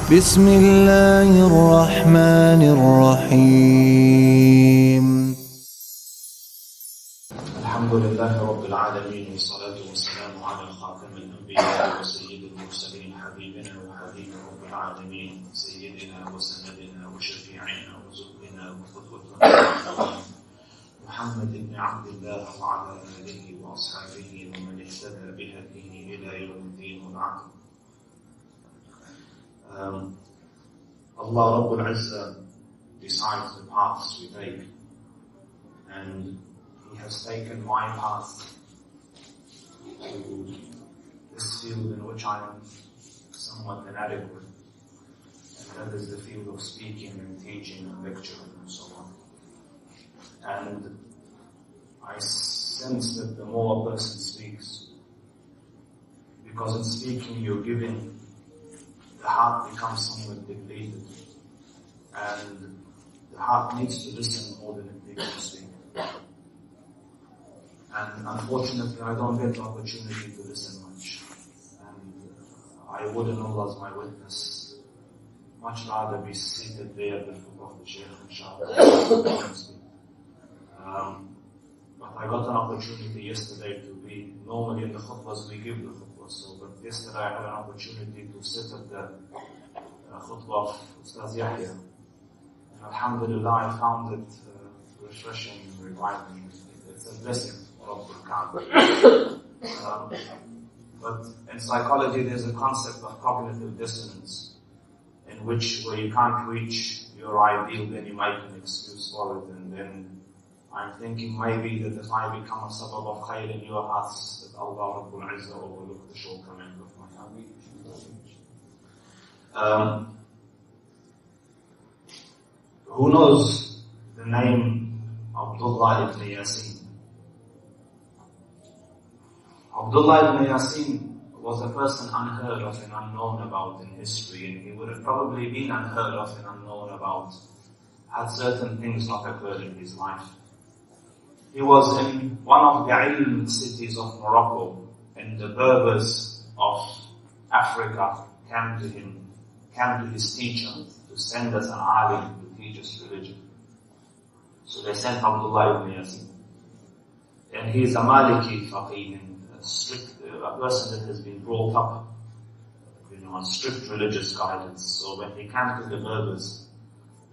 بسم الله الرحمن الرحيم الحمد لله رب العالمين والصلاة والسلام على خاتم الأنبياء وسيد المرسلين حبيبنا وحبيب رب العالمين سيدنا وسندنا وشفيعنا وزهدنا وقدوتنا محمد بن عبد الله وعلى آله وأصحابه ومن اهتدى بهديه إلى يوم الدين وبعد. Allah Rabbul Izzah decides the paths we take, and He has taken my path to this field in which I am somewhat inadequate, and that is the field of speaking and teaching and lecturing and so on. And I sense that the more a person speaks, because in speaking you're giving, the heart becomes somewhat depleted, and the heart needs to listen more than it needs to speak. And unfortunately, I don't get the opportunity to listen much. And I would, and Allah is my witness, much rather be seated there at the foot of the Shaykh, inshallah. But I got an opportunity yesterday to be, normally in the khutbahs we give the khutbahs, but yesterday I had an opportunity to sit at the khutbah of Ustadh Yahya. And alhamdulillah, I found it refreshing and reviving. It's a blessing for Rabbul Kaaba. But in psychology there's a concept of cognitive dissonance, in which where you can't reach your ideal, then you make an excuse for it, and then I'm thinking maybe that if I become a sabab of khair in your hearts, that Allah Rabbul Izzah overlook the shortcoming of my family. Who knows the name Abdullah ibn Yasin? Abdullah ibn Yasin was a person unheard of and unknown about in history, and he would have probably been unheard of and unknown about had certain things not occurred in his life. He was in one of the ilm cities of Morocco, and the Berbers of Africa came to his teacher to send us an alim to teach us religion. So they sent Abdullah ibn Yasin. And he is a Maliki faqih, a person that has been brought up, on strict religious guidance. So when he came to the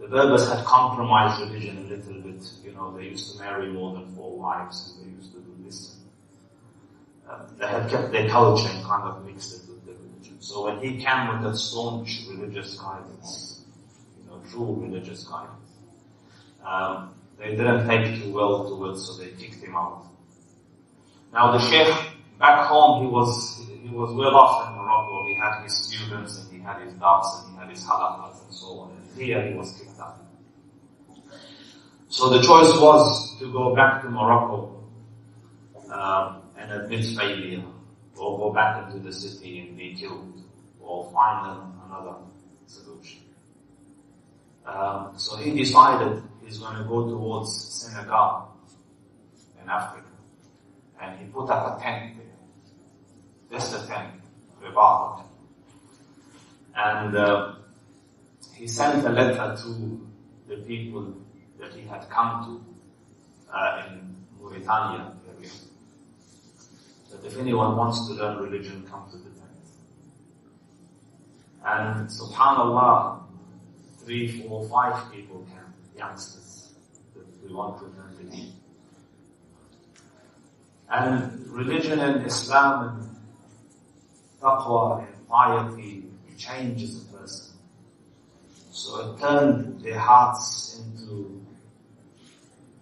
Berbers had compromised religion a little bit. They used to marry more than 4 wives, and they used to do this. They had kept their culture and kind of mixed it with their religion. So when he came with that staunch religious guidance, true religious guidance, they didn't take too well to it, so they kicked him out. Now the Sheikh, back home, he was well off in Morocco. He had his students, and he had his dars, and he had his halaqas and so on. And here he was kicked out. So the choice was to go back to Morocco and admit failure, or go back into the city and be killed, or find another solution. So he decided he's going to go towards Senegal in Africa, and he put up a tent there, just a tent, a bar tent. And he sent a letter to the people that he had come to in Mauritania area, that if anyone wants to learn religion, come to the tent. And subhanallah, 3, 4, 5 people came, youngsters, that we want to learn the Deen. And religion and Islam and taqwa and piety changes a person. So it turned their hearts into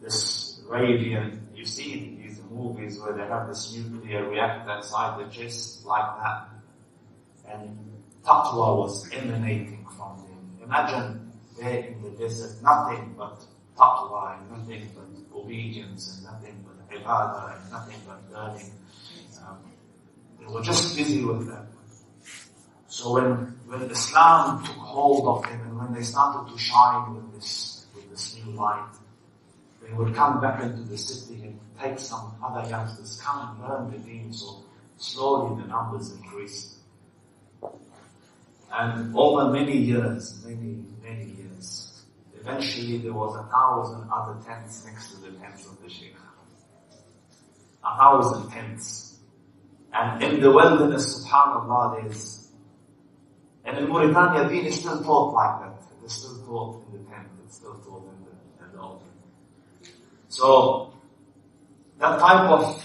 this radiant, you see in these movies where they have this nuclear reactor inside the chest like that. And taqwa was emanating from them. Imagine there in the desert, nothing but taqwa and nothing but obedience and nothing but ibadah and nothing but learning. They were just busy with that. So when Islam took hold of them, and when they started to shine with this new light, they would come back into the city and take some other youngsters, come and learn the Deen. So slowly the numbers increased. And over many years, eventually there was 1,000 other tents next to the tents of the Sheikh. 1,000 tents. And in the wilderness, subhanAllah, and in Mauritania, Deen is still taught like that. It is still taught in the tent, it's still taught in the altar. So, that type of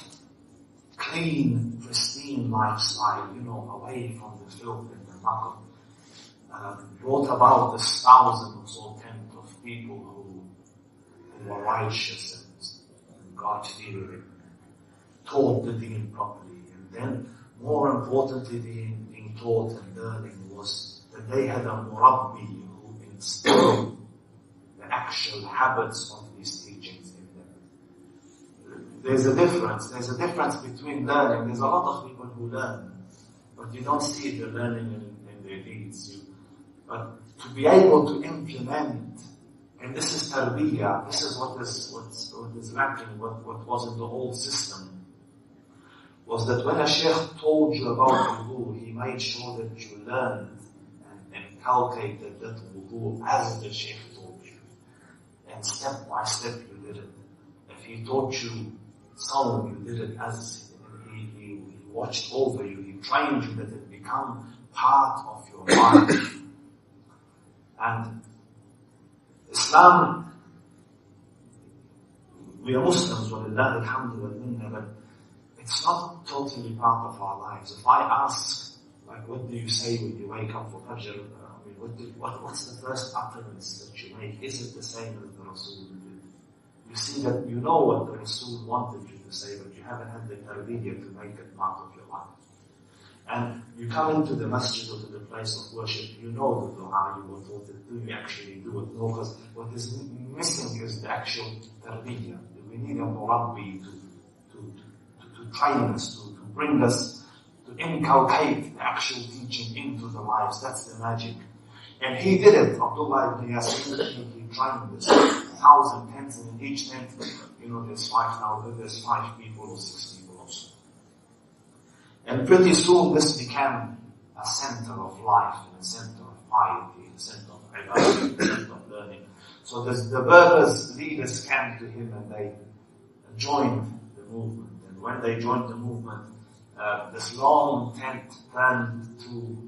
clean, pristine lifestyle, away from the filth and the muck, brought about this 1,000 or so tent of people who were righteous and God-fearing, taught the Deen properly. And then, more importantly, being taught and learning was that they had a murabbi who instilled the actual habits of these teachings in them. There's a difference between learning. There's a lot of people who learn, but you don't see the learning in their deeds. But to be able to implement, and this is tarbiyah, this is what is lacking, what was in the old system, was that when a sheikh told you about wudu, he made sure that you learned and inculcated that wudu as the sheikh told you. And step by step you did it. If he taught you sawm, you did it as he watched over you, he trained you that it become part of your life. And Islam, we are Muslims, walillah alhamdu wal minna, but it's not totally part of our lives. If I ask, what do you say when you wake up for Fajr? What's the first utterance that you make? Is it the same as the Rasul did? You see that you know what the Rasul wanted you to say, but you haven't had the tarbiyah to make it part of your life. And you come into the masjid or to the place of worship, you know the dua, you were taught it. Do you actually do it? No, because what is missing is the actual tarbiyah. We need a murabbi to train us, to bring us, to inculcate the actual teaching into the lives. That's the magic. And he did it. Abdullah ibn Yasin, he trained this 1,000 tents, and in each tent, there's 5 people or 6 people or so. And pretty soon this became a center of life, and a center of piety, a center of ibadah, a center of learning. So the Berbers leaders came to him and they joined the movement. And when they joined the movement, this long tent turned to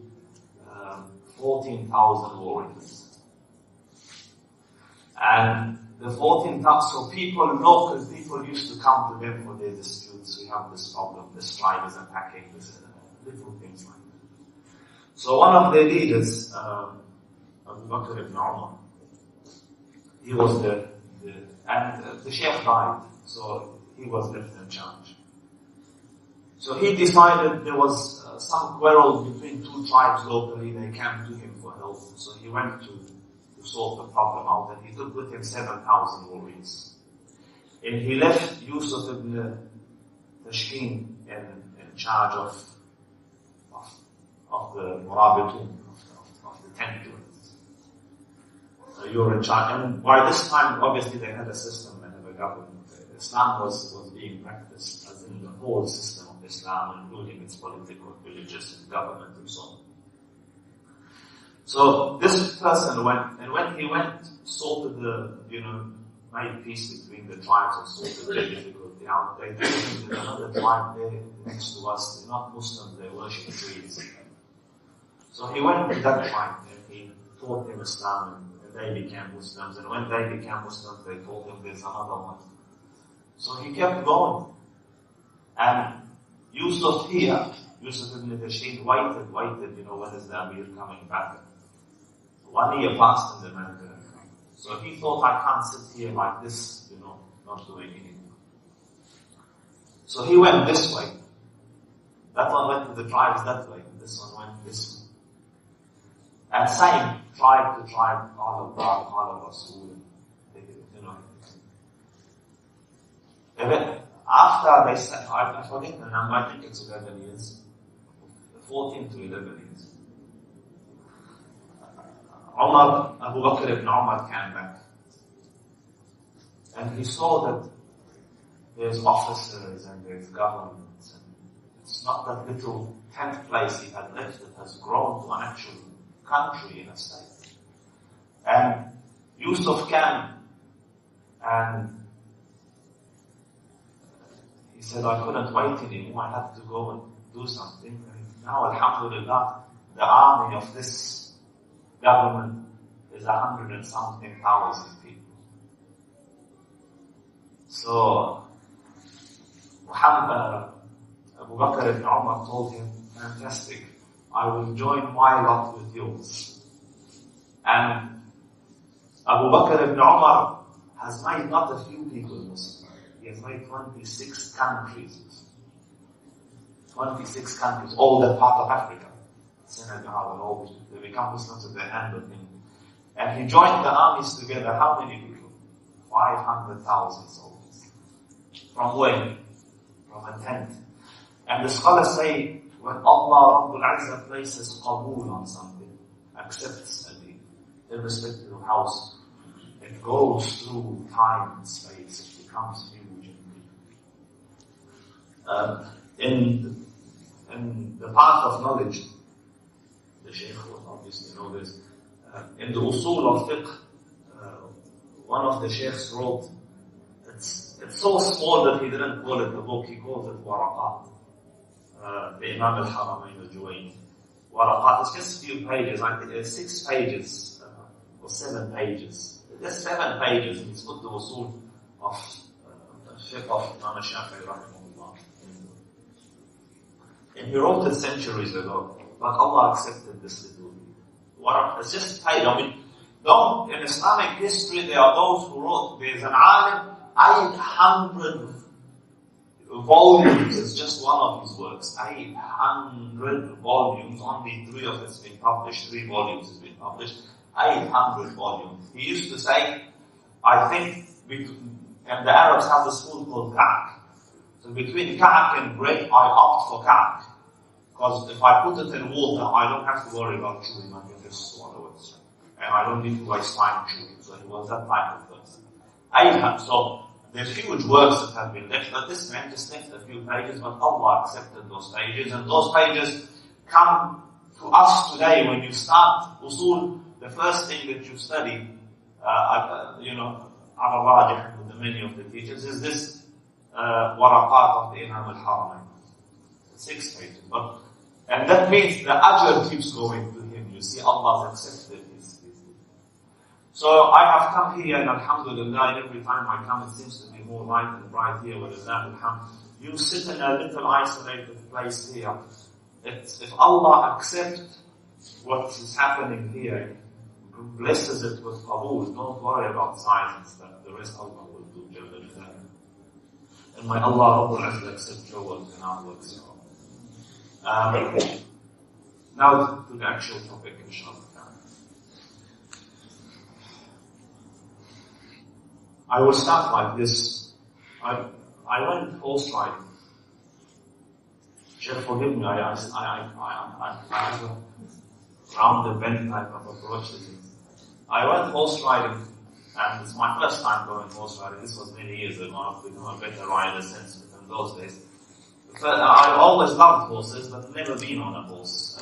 14,000 warriors. And the 14,000, so local people used to come to them for their disputes. We have this problem, this tribe is attacking, this little things like that. So one of their leaders, Abu Bakr ibn Umar, he was the Sheikh died, so he was left in charge. So he decided there was some quarrel between 2 tribes locally. They came to him for help. So he went to sort the problem out, and he took with him 7,000 warriors. And he left Yusuf ibn Tashkeen in charge of the Murabitun, of the tent doings. So you're in charge. And by this time, obviously, they had a system and a government. Islam was being practiced as in the whole system of Islam, including its political, religious, and government and so on. So this person went, and when he went, sorted made peace between the tribes and sorted the difficulty out. They told him there's another tribe there next to us. They're not Muslims, they worship trees. So he went with that tribe and he taught them Islam, and they became Muslims. And when they became Muslims, they told him there's another one. So he kept going. And Yusuf ibn Tashkeen waited, when is the Amir coming back? 1 year passed and the man didn't come. So he thought, I can't sit here like this, not doing anything. So he went this way. That one went to the tribes that way, and this one went this way. And same, tribe to tribe, all of Rasul. And then after they said, I forget the number, I think it's 11 years. 14 to 11 years. Abu Bakr ibn Umar came back. And he saw that there's officers and there's governments. And it's not that little tent place he had left that has grown to an actual country in a state. And Yusuf came and he said, I couldn't wait anymore, I had to go and do something. And now, alhamdulillah, the army of this government is 100 and something thousand people. So, Abu Bakr ibn Umar told him, fantastic, I will join my lot with yours. And Abu Bakr ibn Umar has made not a few people Muslim. He has made 26 countries. 26 countries, all that part of Africa. Senegal and all, they become Muslims at the end of him. And he joined the armies together. How many people? 500,000 soldiers. From where? From a tent. And the scholars say, when Allah Rabbul Izzah places qabool on something, accepts a deed, irrespective of how it goes through time and space, it becomes huge and big. In the path of knowledge, the Shaykh will obviously know this, in the usul of fiqh, one of the Shaykhs wrote, it's so small that he didn't call it a book, he calls it waraqat. The Imam al-Haramain al-Juwayni. Waraqat, it's just a few pages, I think it's 6 pages, or 7 pages. Just 7 pages, and he's put the usul of fiqh of Imam Shafi'i rahimahullah. And he wrote it centuries ago, but Allah accepted this little waraqat. It's just paid. I mean, in Islamic history, there are those who wrote, there's an alim, 800 volumes, it's just one of his works. 800 volumes, only 3 of it's been published, 3 volumes has been published. 800 volumes. He used to say, I think, and the Arabs have a school called Ka'ak. So between Ka'ak and bread, I opt for Ka'ak. Because if I put it in water, I don't have to worry about chewing, I can just swallow it. And I don't need to waste time chewing. So he was that type of person. 800. So there's huge works that have been left, but this man just left a few pages, but Allah accepted those pages, and those pages come to us today. When you start usul, the first thing that you study, Al-Rajih, with many of the teachers, is this waraqat of the Imam al-Haramain. 6 pages. And that means the ajr keeps going to him. You see, Allah's accepted his. So I have come here, and alhamdulillah, every time I come, it seems to be more light and bright here. You sit in a little isolated place here. If Allah accepts what is happening here, blesses it with qabool, don't worry about size and stuff. The rest Allah will do. And may Allah Rabbul Izzah accept your work and our works. Now to the actual topic, inshallah. I will start like this. I went horse riding. Sheikh, forgive me, I have a round the bend type of approach to things. I went horse riding, and it's my first time going horse riding. This was many years ago. I've become a better rider since in those days. I always loved horses, but never been on a horse.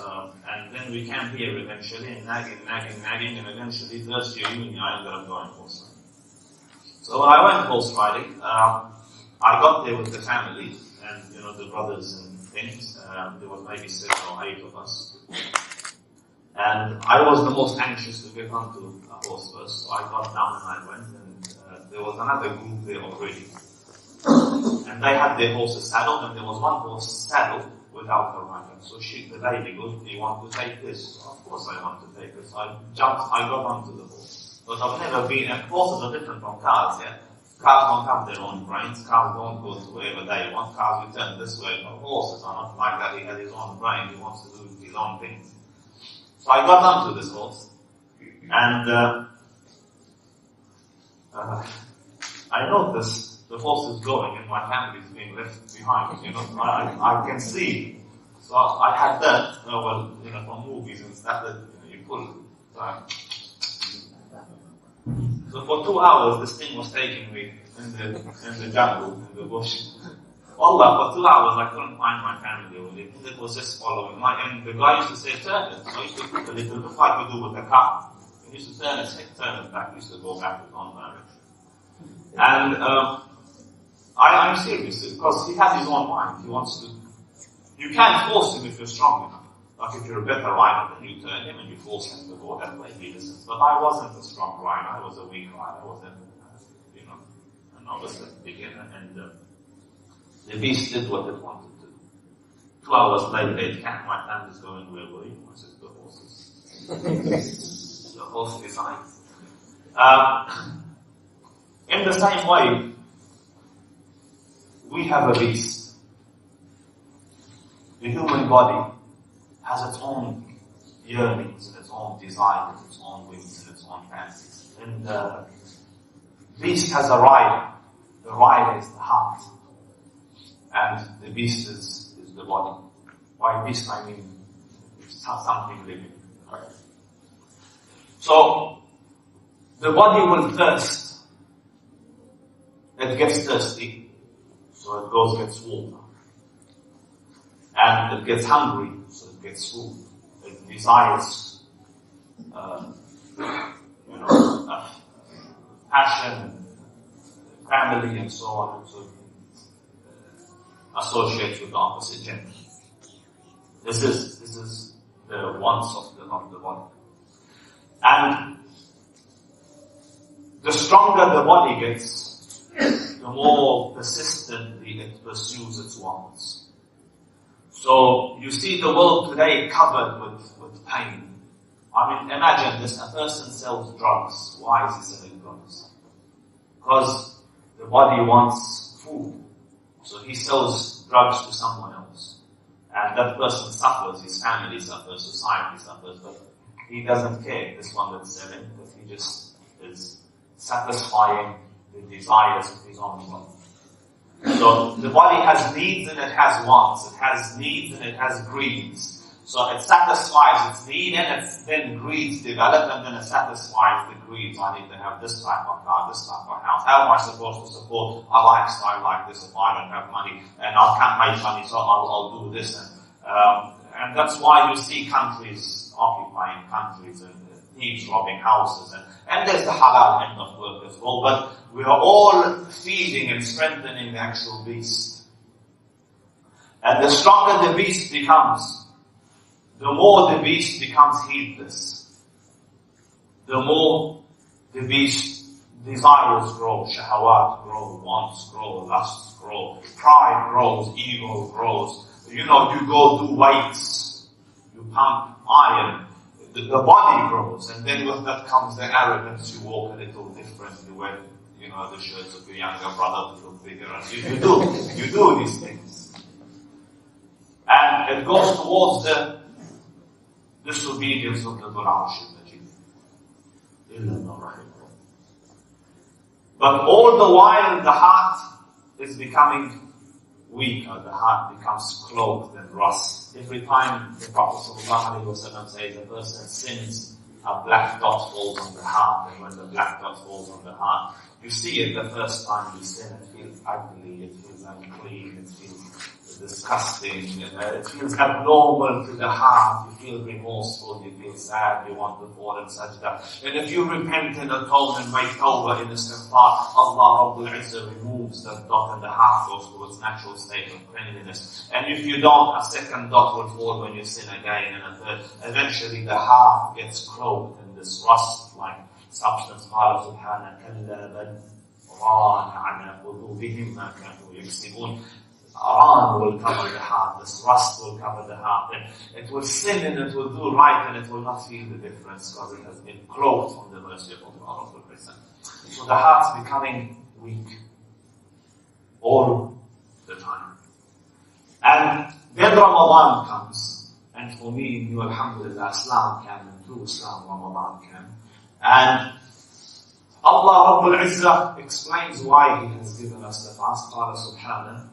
And then we came here eventually, and nagging, and eventually, first year uni, I ended up going horse riding. So when I went horse riding, I got there with the family, and the brothers and things. There was maybe 7 or 8 of us. And I was the most anxious to get onto a horse first, so I got down and I went, and there was another group there already. And they had their horses saddled, and there was one horse saddled without a rider. So the lady goes, do you want to take this? So of course I want to take this. So I got onto the horse. But I've never been, and horses are different from cars, yeah? Cars don't have their own brains, cars don't go to wherever they want, cars you turn this way, but horses are not like that. He has his own brain, he wants to do his own things. So I got onto this horse, and I noticed the horse is going and my family is being left behind. I can see. So I had that, from movies and stuff that you pull. So for 2 hours, this thing was taking me in the jungle, in the bush. Allah, for 2 hours I couldn't find my family really, because it was just following my, and the guy used to say, turn it. So he used to put a little bit like we do with the car. He used to turn it back, he used to go back his own direction. And I'm serious, because he has his own mind. He wants to, you can't force him if you're strong enough. Like if you're a better rider, then you turn him and you force him to go that way, he listens. But I wasn't a strong rider, I was a weak rider, I wasn't, a novice at the beginner, and the beast did what it wanted to. 2 hours later, it can't, my hand is going, where were you? I said, the horses. The horse decides. In the same way, we have a beast. The human body has its own yearnings and its own desires, its own whims and its own fancies. And the beast has a rider. The rider is the heart. And the beast is the body. By beast I mean something living. So, the body will thirst. It gets thirsty. So it goes gets water. And it gets hungry. So it gets food. It desires, passion, family, and so on, and so associates with the opposite gender. This is the wants of the body. And the stronger the body gets, the more persistently it pursues its wants. So you see the world today covered with pain. I mean, imagine this, a person sells drugs. Why is he selling drugs? Because the body wants food. So he sells drugs to someone else. And that person suffers, his family suffers, society suffers, but he doesn't care, this one that's selling, but he just is satisfying the desires of his own body. So the body has needs and it has wants. It has needs and it has greeds. So it satisfies its need and then greeds develop and then it satisfies the greeds. I need to have this type of car, this type of house. How am I supposed to support a lifestyle like this if I don't have money and I can't make money, so I'll do this. And that's why you see countries occupying countries and thieves robbing houses. And there's the halal end of work as well. But we are all feeding and strengthening the actual beast. And the stronger the beast becomes, the more the beast becomes heedless. The more the beast desires grow, shahawat grow, wants grow, lusts grow, pride grows, ego grows. You go do weights, you pump iron, the body grows, and then with that comes the arrogance, you walk a little different, you wear, the shirts of your younger brother to look bigger, and you do these things. And it goes towards the disobedience of the Qur'an. But all the while the heart is becoming weaker, the heart becomes cloaked and rust. Every time the Prophet ﷺ says a person sins, a black dot falls on the heart, and when the black dot falls on the heart, you see it the first time you sin, it feels ugly, it feels unclean, it feels disgusting, it feels abnormal to the heart, you feel remorseful, you feel sad, you want to fall in sajda. And if you repent and atone and make tawbah in istighfar, Allah Rabbul Izzah removes that dot and the heart goes to its natural state of cleanliness. And if you don't, a second dot will fall when you sin again, and a third. Eventually the heart gets cloaked in this rust-like substance. قال سبحانه كلا بل ران على قلوبهم ما كانوا يكسبون. Aran will cover the heart, this rust will cover the heart, and it will sin and it will do right and it will not feel the difference because it has been cloaked from the mercy of Allah. So the heart's becoming weak all the time. And then Ramadan comes, and for me, you alhamdulillah, Islam came, and through Islam Ramadan came. And Allah Rabbul Izzah explains why He has given us the fast. قال سبحانه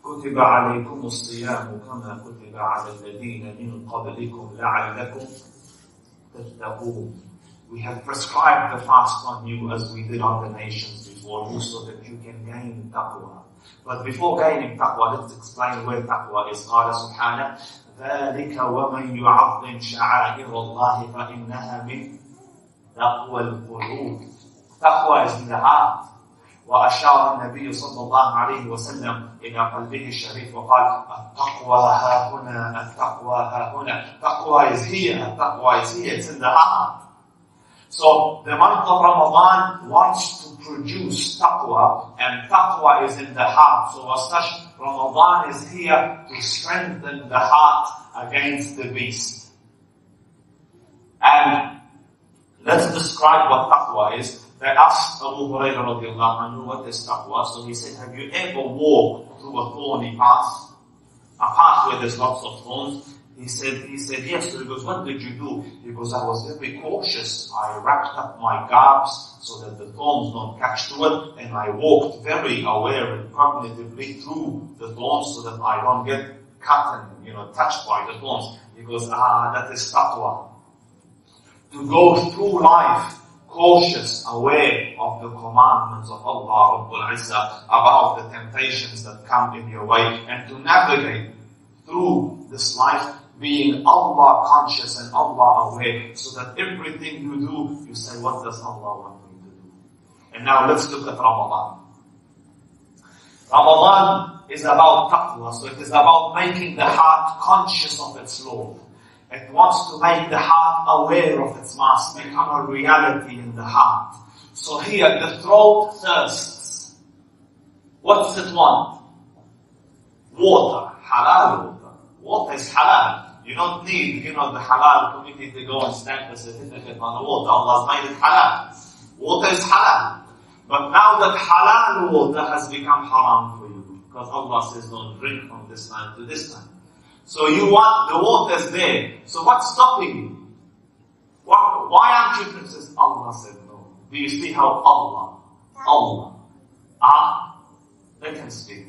كتب عليكم الصيام كما كتب على الذين من قبلكم لعلكم تتقون. We have prescribed the fast on you as we did on the nations before you, so that you can gain taqwa. But before gaining taqwa, let's explain where taqwa is. قال سبحانه ذلك ومن يعظم شعائر الله فإنها من تقوى القلوب. Taqwa is in the heart. وأشار النبي صلى الله عليه وسلم إلى قلبه الشريف وقال التقوى ها هنا التقوى ها هنا. Taqwa is here, taqwa is here, it's in the heart. So the month of Ramadan wants to produce taqwa, and taqwa is in the heart. So as such, Ramadan is here to strengthen the heart against the beast. And let's describe what taqwa is. They asked Abu Hurairah radiallahu anhu, what is taqwa? So he said, have you ever walked through a thorny path? A path where there's lots of thorns? He said, yes. So he goes, what did you do? He goes, I was very cautious. I wrapped up my garbs so that the thorns don't catch to it, and I walked very aware and cognitively through the thorns so that I don't get cut and, touched by the thorns. He goes, that is taqwa. To go through life cautious, aware of the commandments of Allah Rabbul Izzah, about the temptations that come in your way, and to navigate through this life being Allah conscious and Allah aware, so that everything you do, you say, what does Allah want me to do? And now let's look at Ramadan. Ramadan is about taqwa, so it is about making the heart conscious of its Lord. It wants to make the heart aware of its master, become a reality in the heart. So here, the throat thirsts. What does it want? Water, halal water. Water is halal. You don't need, the halal committee to go and stamp a certificate on the water. Allah's made it halal. Water is halal. But now that halal water has become haram for you, because Allah says don't drink from this time to this time. So you want, the water's there. So what's stopping you? Why aren't you drinking? Allah said no. Do you see how Allah, they can speak.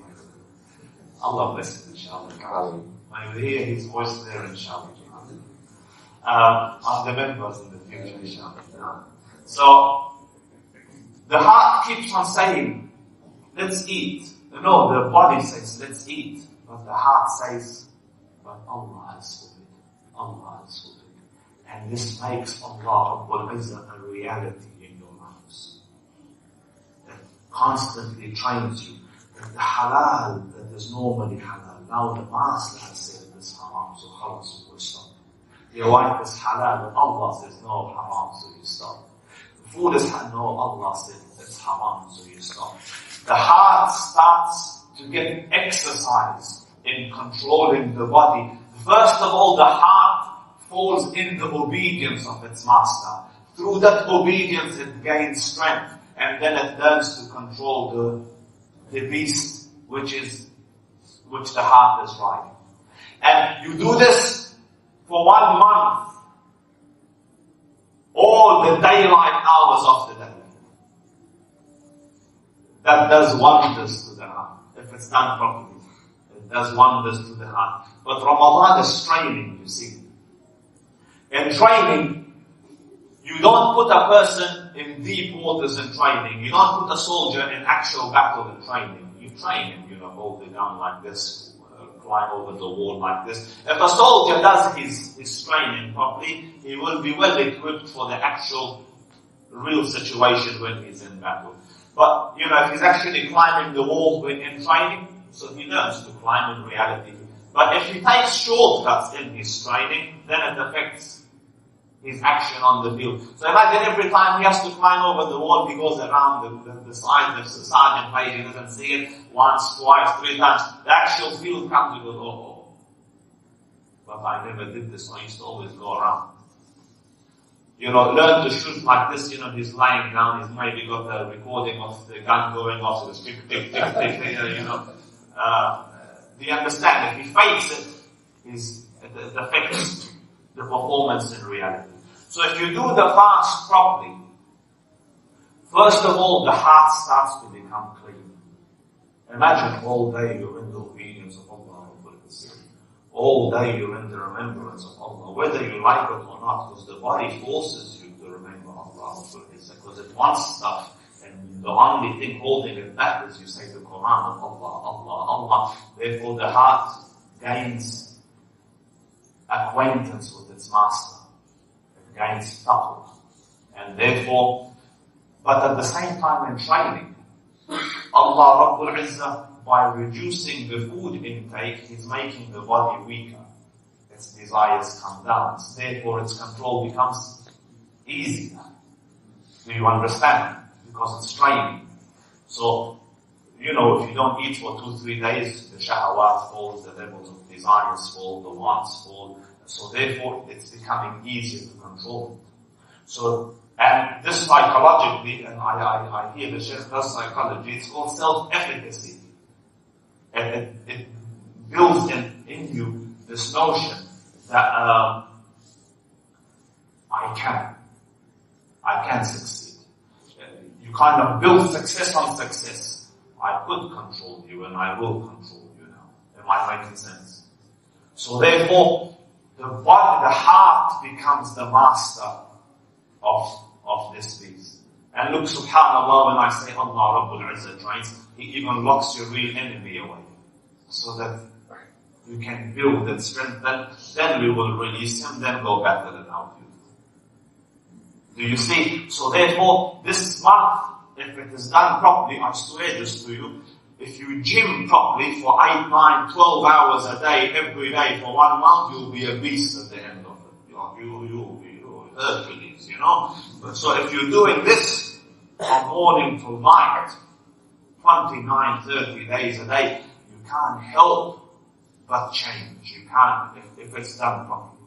Allah bless him, inshallah. I will hear his voice there, inshallah. On the members in the future, inshallah. So, the heart keeps on saying, let's eat. No, the body says, let's eat. But the heart says, but Allah has forbid. Allah has forbid. And this makes Allah Rabbul Izzah a reality in your lives. That constantly trains you. That the halal that is normally halal, now the Master has said it's haram, so khalas, you will stop. Your wife is halal, and Allah says no, haram, so you stop. The food is halal, no, Allah says it's haram, so you stop. The heart starts to get exercise in controlling the body. First of all, the heart falls in the obedience of its master. Through that obedience, it gains strength, and then it learns to control the beast, which the heart is riding. And you do this for 1 month, all the daylight hours of the day. That does wonders to the heart, if it's done properly. It does wonders to the heart. But Ramadan is training, you see. In training, you don't put a person in deep waters in training. You don't put a soldier in actual battle in training. You train him, hold the gun like this, climb over the wall like this. If a soldier does his training properly, he will be well equipped for the actual real situation when he's in battle. But, if he's actually climbing the wall in training, so he learns to climb in reality. But if he takes shortcuts in his training, then it affects his action on the field. So imagine every time he has to climb over the wall, he goes around the side, the sergeant page, he doesn't see it once, twice, 3 times. The actual field comes, he goes, oh. But I never did this, so I used to always go around. Learn to shoot like this, he's lying down, he's maybe got a recording of the gun going off, so it's tick, tick, tick, tick, do you understand? If he fakes it, it affects the performance in reality. So if you do the fast properly, first of all, the heart starts to become clean. Imagine all day you're in the obedience of Allah. All day you're in the remembrance of Allah, whether you like it or not, because the body forces you to remember Allah, because it wants stuff. And the only thing holding it back is you say the Qur'an, Allah, Allah, Allah. Therefore the heart gains acquaintance with its master. It gains taqwa. And therefore, but at the same time in training, Allah Rabbul Izzah, by reducing the food intake, He's making the body weaker. Its desires come down. Therefore its control becomes easier. Do you understand? Because it's training. So, if you don't eat for 2-3 days, the shahawat falls, the levels of desires fall, the wants fall. So therefore, it's becoming easier to control. So, and this psychologically, and I hear the Shaykh does psychology, it's called self-efficacy. And it builds in you this notion that I can succeed. You kind of build success on success. I could control you and I will control you now. Am I making sense? So therefore, the heart becomes the master of this beast. And look, subhanAllah, when I say Allah Rabbul Izzah trains, He even locks your real enemy away. So that you can build that strength, then we will release him, then go battle it out. Do you see? So therefore, this month, if it is done properly, I swear this to you, if you gym properly for 8, 9, 12 hours a day, every day for 1 month, you'll be a beast at the end of it. You'll be Hercules, So if you're doing this from morning till night, 29, 30 days a day, you can't help but change. You can't, if it's done properly.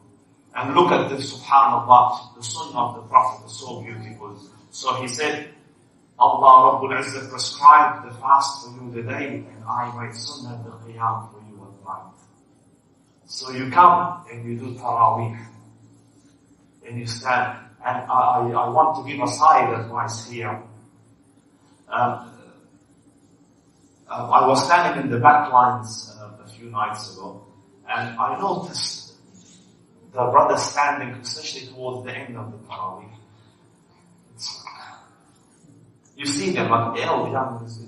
And look at this, subhanAllah, the sunnah of the Prophet is so beautiful. So he said, Allah Rabbul Izzah prescribed the fast for you today, and I made sunnah the qiyam for you at night. So you come and you do tarawih, and you stand. And I want to give a side advice here. I was standing in the back lines a few nights ago, and I noticed the brothers standing, especially towards the end of the tarawih. You see them like, young, like this,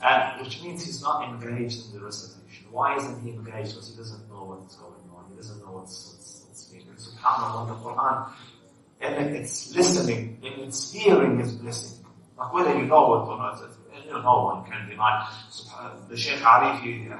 and which means he's not engaged in the recitation. Why isn't he engaged? Because he doesn't know what's going on. He doesn't know what's being. SubhanAllah, the Qur'an, and it's listening, and it's hearing is blessing. Like whether you know it or not, no one can deny. The Shaykh Arifi,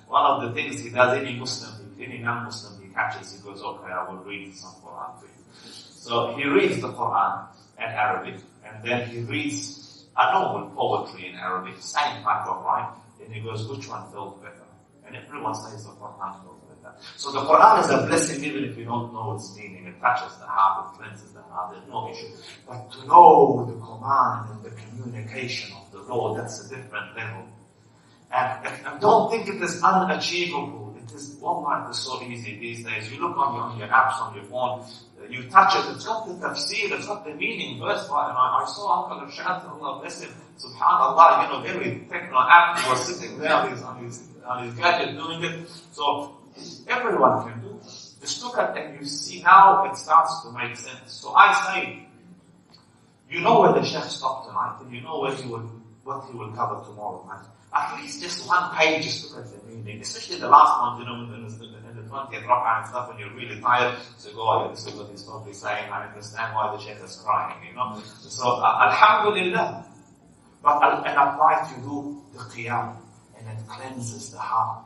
one of the things he does, any non-Muslim he catches, he goes, okay, I will read some Qur'an for you. So he reads the Qur'an in Arabic, and then he reads a normal poetry in Arabic, same type of rhyme, and he goes, which one felt better? And everyone says the Qur'an felt better. So the Qur'an is a blessing even if you don't know its meaning. It touches the heart, it cleanses the heart, there's no issue. But to know the command and the communication of the Lord, that's a different level. And don't think it is unachievable. It is, Wallah, it is so easy these days. You look on your apps, on your phone, you touch it, it's got the tafsir, it's got the meaning, verse by, and I saw Uncle Rashad, Allah bless him, subhanAllah, every techno app, he was sitting there on his gadget doing it. So, everyone can do it. Just look at it and you see how it starts to make sense. So I say, you know where the Sheikh stopped tonight, and you know what he will cover tomorrow night. At least just one page, just look at the meaning, especially the last one, in the 20th rak'ah and stuff, and you're really tired, so go, oh, this is what he's probably saying, I understand why the Shaykh is crying, So, alhamdulillah. And at night you do the qiyam, and it cleanses the heart.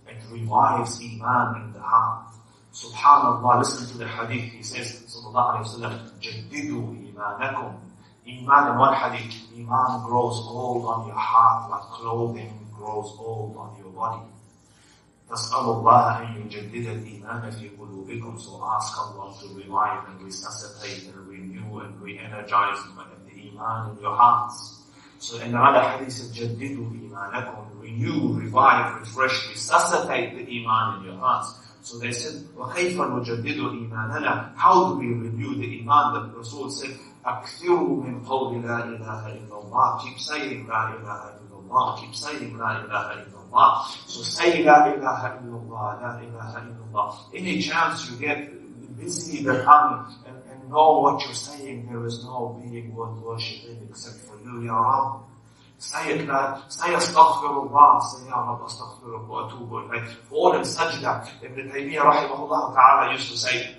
It revives iman in the heart. Subhanallah, listen to the hadith. He says, sallallahu alayhi wa sallam, jaddidu imanakum. Iman in one hadith, iman grows old on your heart like clothing grows old on your body. فَاسْأَلُوا اللَّهَ أَن يُجَدِّدَ الْإِيمَانَ فِي قُلُوبِكُمْ. So ask Allah to revive and resuscitate and renew and re-energize the iman in your hearts. So in another hadith, جَدِّدُوا إِيمَانَكُمْ. Renew, revive, refresh, resuscitate the iman in your hearts. So they said, وَكَيْفَ نُجَدِّدُ إِيمَانَنَا. How do we renew the iman? The Rasul said, أَكْثِرُوا مِنْ قَوْلِ لَا إِلَهَ إِلَّا اللَّهِ. Keep saying لَا إِلَهَ إِلَّا اللَّهِ. Keep saying لَا إِلَهَ إِلَّا اللَّهِ. So say لَا إِلَهَ إِلَّا اللَّهِ, لَا إِلَهَ إِلَّا اللَّهِ. Any chance you get, busy the tongue, and and know what you're saying. There is no being worth worshipping except for you, Ya Rabb. Say it like, say astaghfirullah, say Ya Rabb astaghfirullah wa atubu ilayk. Fall in sajda. Ibn Taymiyyah rahimahullah ta'ala used to say,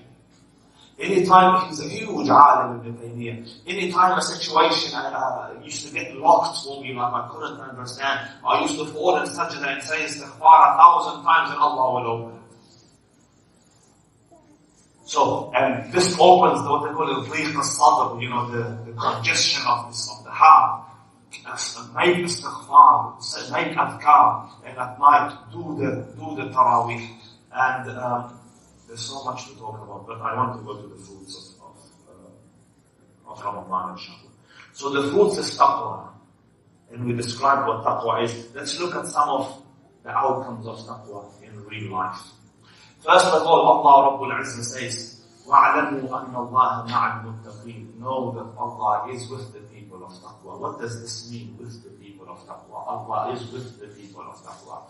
anytime, he's a huge alim Ibn Taymiyyah, anytime a situation used to get locked for me, like I couldn't understand, I used to fall in sajda and say istighfar 1,000 times and Allah will open it. So, and this opens what they call al-dhiq al-sadr, the congestion of the heart. Make istighfar, make adhkar, and at night do the taraweeh. And there's so much to talk about, but I want to go to the fruits of Ramadan, inshallah. So the fruits is taqwa, and we describe what taqwa is. Let's look at some of the outcomes of taqwa in real life. First of all, Allah Rabbul Izzah says, وَعْلَمُوا أَنَّ اللَّهَ مَعَ الْمُتَّقِينَ. Know that Allah is with the people of taqwa. What does this mean, with the people of taqwa? Allah is with the people of taqwa.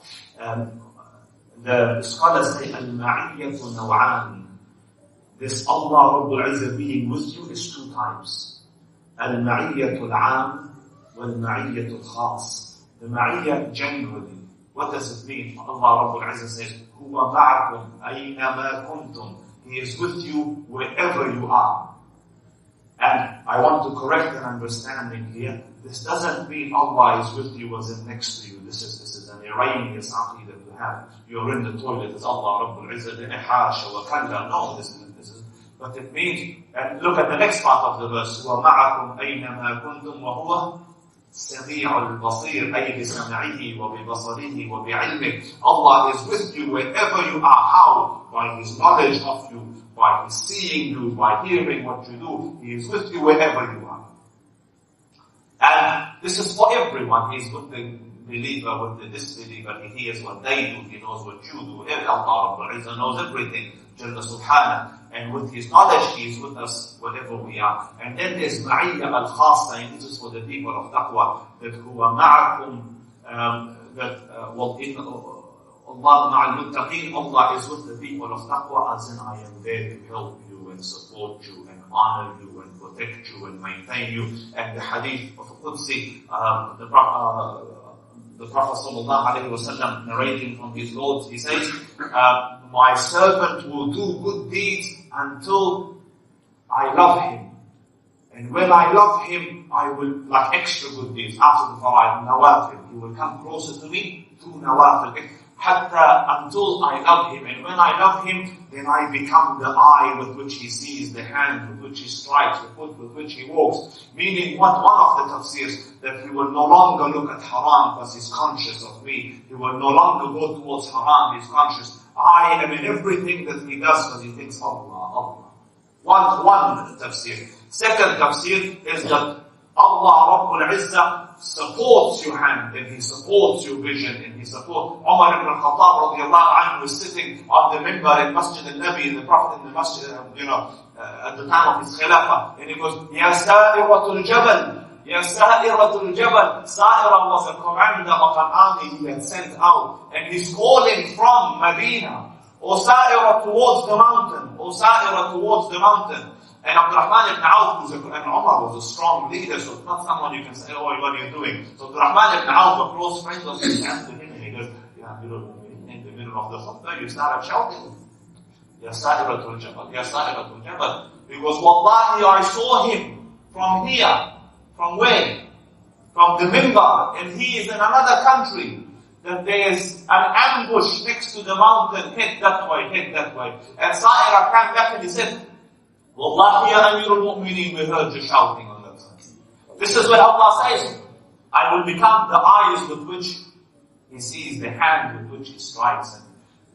The scholars say, al-ma'iyyatu naw'an. This Allah Rabbul Izzah being with you is two types. Al-ma'iyyatu al-'am wal-ma'iyyatu al-khas. The ma'iyyah generally. What does it mean? Allah Rabbul Izzah says, huwa ma'akum aynama kuntum. He is with you wherever you are. And I want to correct an understanding here. This doesn't mean Allah is with you as in next to you. This is an erroneous aqidah to have. You're in the toilet, it's Allah Rabbul Izzah, hasha wa kalla. No, this is. But it means, and look at the next part of the verse, هُوَ مَعَكُمْ أَيْنَمَا كُنْتُمْ وَهُوَ سَمِيعُ الْبَصِيرُ. أي بسمعه وببصره وبعلمه. Allah is with you wherever you are. How? By His knowledge of you, by His seeing you, by hearing what you do. He is with you wherever you are. And this is for everyone. He is with the believer, with the disbeliever. He hears what they do. He knows what you do. Allah Rabbul Izzah knows everything. Jalla Subhanahu. And with His knowledge, He is with us wherever we are. And then there's ma'iyya al-khassa, and this is for the people of taqwa, that huwa ma'akum, Allah ma'al muttaqeen, Allah is with the people of taqwa, as in I am there to help you and support you and honor you and protect you and maintain you. And the hadith of Qudsi, the Prophet sallallahu alaihi wasallam narrating from his Lord, he says, my servant will do good deeds until I love him. And when I love him, I will, like extra good deeds, after the fara'id, nawafil. He will come closer to me, to nawafil. Hatta, until I love him. And when I love him, then I become the eye with which he sees, the hand with which he strikes, the foot with which he walks. Meaning, one of the tafsirs, that he will no longer look at haram because he's conscious of me. He will no longer go towards haram, he's conscious. I am in everything that he does because he thinks, Allah. One tafsir. Second tafsir is that Allah Rabbul Izzah supports your hand, and He supports your vision, and He supports. Umar ibn al-Khattab radiallahu anhu was sitting on the minbar in Masjid al-Nabi, in the Prophet in the Masjid, at the time of his Khilafah, and he goes, Ya Sa'iratul Jabal, Ya Sa'iratul Jabal. Sa'ira was a commander of an army he had sent out, and he's calling from Medina, O Sa'ira towards the mountain, O Sa'ira towards the mountain. And Abdurrahman ibn Auf, and Umar was a strong leader, so it's not someone you can say, oh, what are you doing? So Abdurrahman ibn Auf, a close friend of his, came to him and he goes, in the middle of the khutbah, you started shouting, Ya Sa'iratul Jabal, Ya Sa'iratul Jabal. Because wallahi, I saw him from here. From where? From the minbar, and he is in another country. That there is an ambush next to the mountain, head that way. And Sa'ira came back and he said, Wallahi ya Amirul Mu'mineen, we heard you shouting on that side. This is what Allah says. I will become the eyes with which He sees, the hand with which He strikes.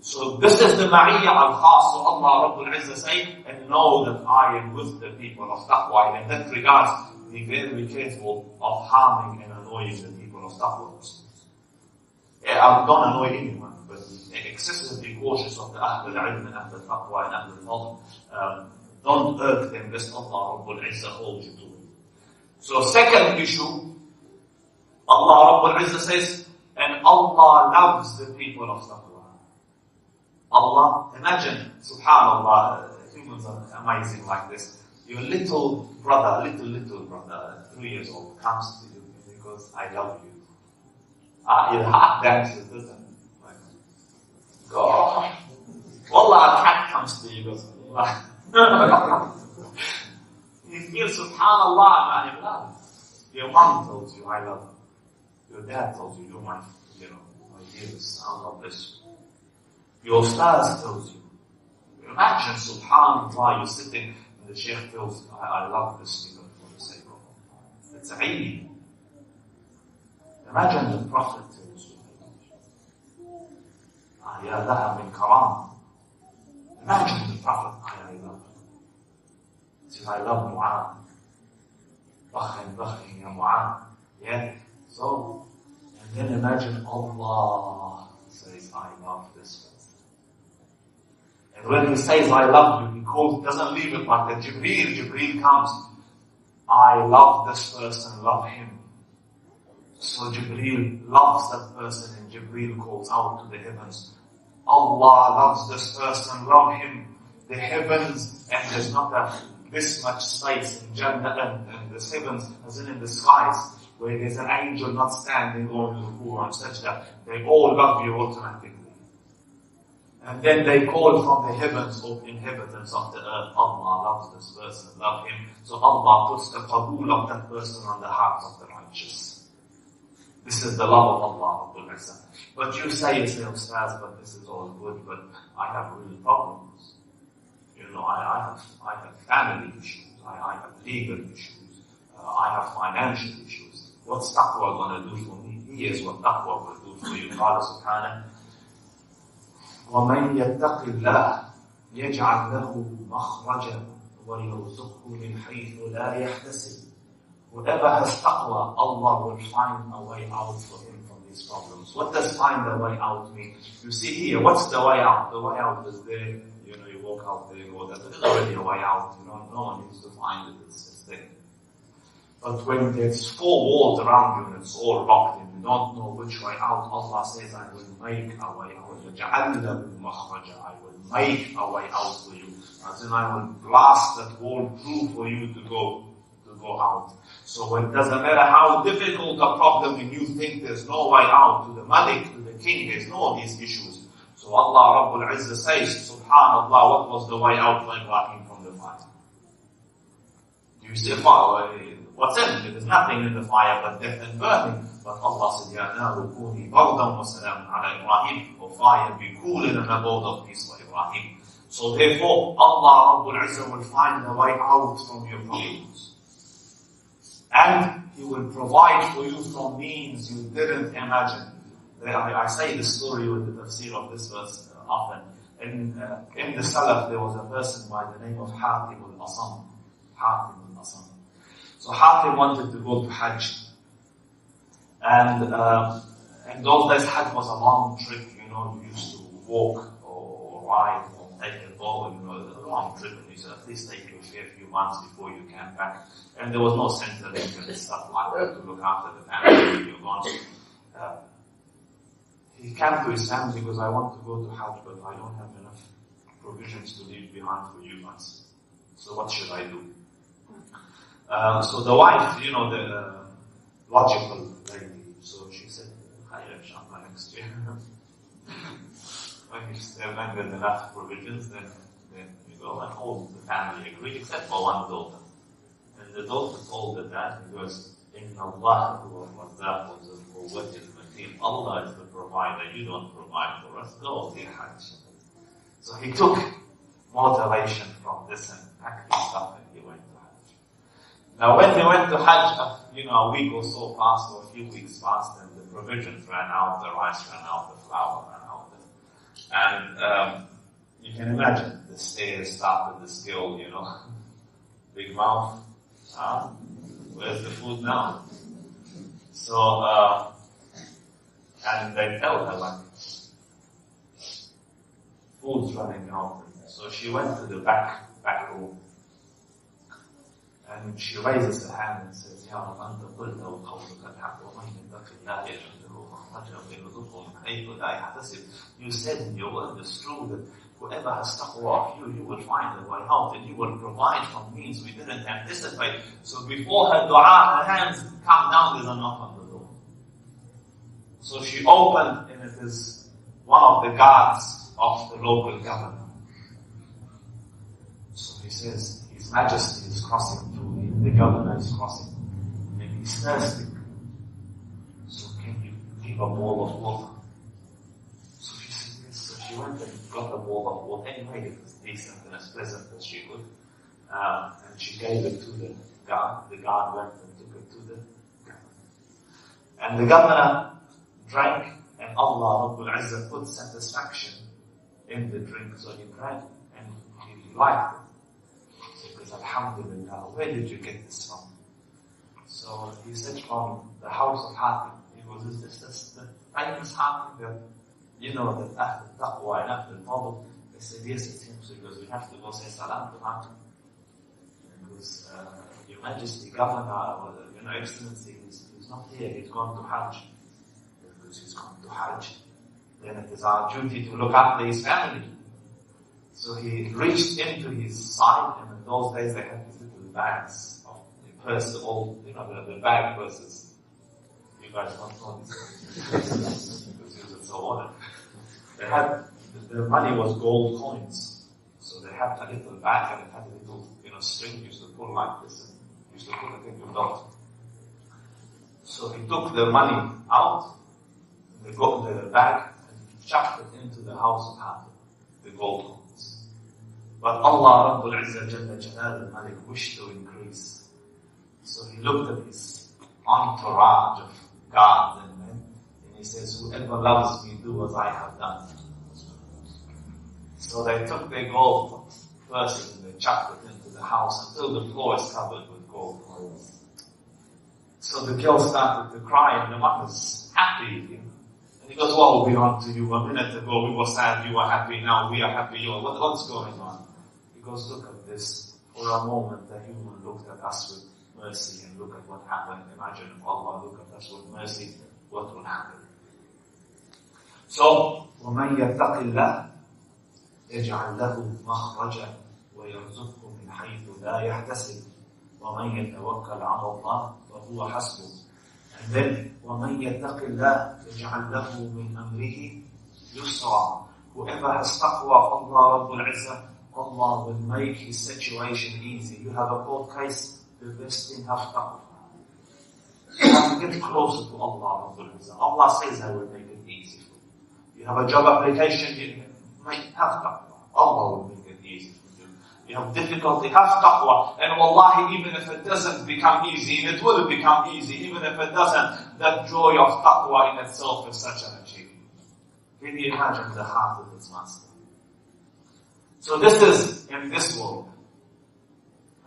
So this is the ma'iyya al-khas. So Allah Rabbul Izzah say, and know that I am with the people of taqwa. And in that regards, be very careful of harming and annoying the people of taqwa. I don't annoy anyone, but excessively cautious of the Ahl al-Ilm and Ahl al-Taqwa and Ahl al-Fadl. Don't irk them, lest Allah Rabbul Izzah hold you to it. So second issue, Allah Rabbul Izzah says, and Allah loves the people of taqwa. Allah, imagine, subhanallah, humans are amazing like this. Your little brother, little brother, 3 years old, comes to you and he goes, I love you. Your heart dances, doesn't it? Like, God. Wallah, a cat comes to you and goes, Allah. You feel, subhanallah, man, in love. Your mom told you, I love you. Your dad told you, you're my dearest, I love this. Your ustaz tells you. Imagine, subhanallah, you're sitting and the sheikh tells you, I love this nigga for the sake of Allah. It's ilm. Imagine the Prophet tells you, ya laha min karam. Imagine the Prophet, I love you. Says, I love Mu'ad. Bakhin, ya Mu'ad. Yeah? So, and then imagine Allah says, I love this person. And when he says, I love you, he calls, doesn't leave it like that. Jibreel comes. I love this person, love him. So Jibreel loves that person and Jibreel calls out to the heavens. Allah loves this person, love him. The heavens, and there's not this much space in Jannah and the heavens, as in the skies, where there's an angel not standing or in ruku or sajda. They all love you automatically. And then they call from the heavens or inhabitants of the earth, Allah loves this person, love him. So Allah puts the qabool of that person on the hearts of the righteous. This is the love of Allah. But you say, Ustaz, but this is all good, but I have real problems. I have family issues, I have legal issues, I have financial issues. What's taqwa going to do for me? Here's what taqwa will do for you. قال سبحانه وَمَنْ يَتَّقِ اللَّهِ يَجْعَلْ لَهُ مَخْرَجًا وَيَرْزُقْهُ مِنْ حَيْثُ لَا يَحْتَسِبُ. Whoever has taqwa, Allah will find a way out for him from these problems. What does find a way out mean? You see here, what's the way out? The way out is there. You walk out there, or that there's already a way out. No one needs to find it. It's there. But when there's 4 walls around you and it's all locked and you don't know which way out, Allah says, I will make a way out. I will make a way out for you. As in, I will blast that wall through for you to go out. So it doesn't matter how difficult the problem and you think there's no way out, to the Malik, to the king, there's no these issues. So Allah Rabbul Izzah says, subhanallah, what was the way out for Ibrahim from the fire? Do you see fire? What's in it? There's nothing in the fire but death and burning. But Allah said, Ya naru kuni bardan wa salamun ala Ibrahim. O fire, be cool in an abode of peace for Ibrahim. So therefore, Allah Rabbul Izzah will find a way out from your problems. And He will provide for you from means you didn't imagine. I say the story with the tafsir of this verse often. In the Salaf, there was a person by the name of Hatim al-Asam. So Hatim wanted to go to Hajj. And in those days, Hajj was a long trip. You used to walk or ride or take a boat. A long trip. And you said, at least take you a few months before you came back. And there was no Centrelink and stuff like that to look after the family when you're gone. He came to his family because I want to go to Hajj, but I don't have enough provisions to leave behind for you guys. So what should I do? So the wife, the logical lady, so she said, Khayr, inshallah, next year. When there's enough provisions, then you go, and all the family agreed, except for one daughter. And the daughter told the dad, he goes, Inna Allah huwa al-razzaq wa al-quwwati al-mateen. Allah is the provider, you don't provide for us, go to Hajj. So he took motivation from this and packed his stuff and he went to Hajj. Now when he went to Hajj, a week or so passed, or a few weeks passed, and the provisions ran out, the rice ran out, the flour ran out. And you can imagine, the stairs started, the skill, big mouth. Where's the food now? So, and they tell her, like, food's running out. So she went to the back room. And she raises her hand and says, Ya Rabbi, anta qulta wa qawluka al-haqq wa man yattaqi Allah yaj'al lahu makhrajan wa yarzuqhu min haythu la yahtasib. You said in your word, it's true that whoever has taqwa of you, you will find a way out and you will provide from means we didn't anticipate. So before her dua, her hands come down, there's a knock on the door. So she opened, and it is one of the guards of the local governor. So he says, His Majesty is crossing through, the governor is crossing, and he's thirsty. So can you give a bowl of water? So she said yes. So she went and got a bowl of water. Anyway, it was decent and as pleasant as she could. And she gave it to the guard. The guard went and took it to the governor. And the governor drank, and Allah Rabbul Izzah put satisfaction in the drink. So he drank and he liked it. So he says, Alhamdulillah, where did you get this from? So he said, from the house of Hatim. He goes, is this the famous Hatim that, you know, that after taqwa and after al-fadl? They said, yes, it's him. So he goes, we have to go say salam to Hatim. He goes, Your Majesty, Governor, or, you know, Excellency, he's not here, he's gone to Hajj. Because he's gone to Hajj. Then it is our duty to look after his family. So he reached into his side, and in those days they had these little bags of purse, all, you know, the bag purses. You guys don't know this because it was so ordered. They had, the money was gold coins. So they had a little bag and it had a little, you know, string used to pull like this and used to put it in your belt. So he took the money out, the bag, and chucked it into the house of Hatim, the gold coins. But Allah Rabbul Izzah Jalla Jalal al-Malik wished to increase. So he looked at his entourage of guards and men, and he says, whoever loves me, do as I have done. So they took their gold first and they chucked it into the house until the floor is covered with gold coins. So the girl started to cry, and the mother's happy. You know? And he goes, what we on to you? A minute ago we were sad, you were happy, now we are happy. What's going on? He goes, look at this. For a moment the human looked at us with mercy, and look at what happened. Imagine if Allah looked at us with mercy, what will happen? So, وَمَنْ يَتَّقِ اللَّهِ يَجْعَلْ لَهُ مَخْرَجًا وَيَرْزُقْهُ مِنْ حَيْثُ لَا يَحْتَسِبُ وَمَنْ يَتَوَكَّلْ عَلَى اللَّهِ فَهُوَ حَسْبُهُ. And then, وَمَنْ يَتَّقِ اللَّهِ يَجْعَلْ لَهُ مِنْ أَمْرِهِ يُسْرًا. Whoever has taqwa of Allah Rabbul Izzah, Allah will make his situation easy. You have a court case, the best thing, have taqwa. You have to get closer to Allah Rabbul Izzah. Allah says I will make it easy for you. You have a job application, you have taqwa. Allah will make it easy for you. You have difficulty, have taqwa. And wallahi, even if it doesn't become easy, and it will become easy, even if it doesn't, that joy of taqwa in itself is such an achievement. Can you imagine the heart of its master? So this is in this world.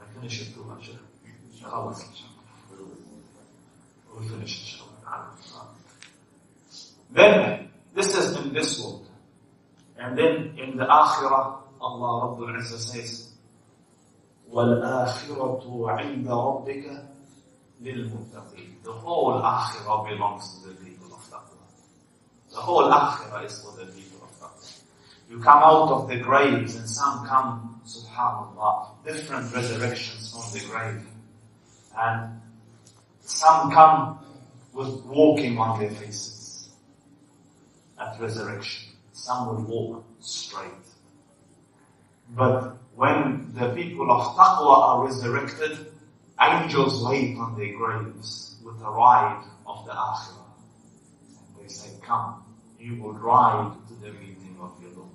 I finished it too much. We finished it. Then, this is in this world. And then in the akhirah, Allah Rabbul Izzah says, وَالْآخِرَةُ عِنْدَ رَبِّكَ لِلْمُتَّقِينَ. The whole akhirah belongs to the people of taqwa. The whole akhirah is for the people of taqwa. You come out of the graves, and some come, subhanallah, different resurrections from the grave. And some come with walking on their faces at resurrection. Some will walk straight. But when the people of taqwa are resurrected, angels wait on their graves with the ride of the akhirah. And they say, come, you will ride to the meeting of your Lord.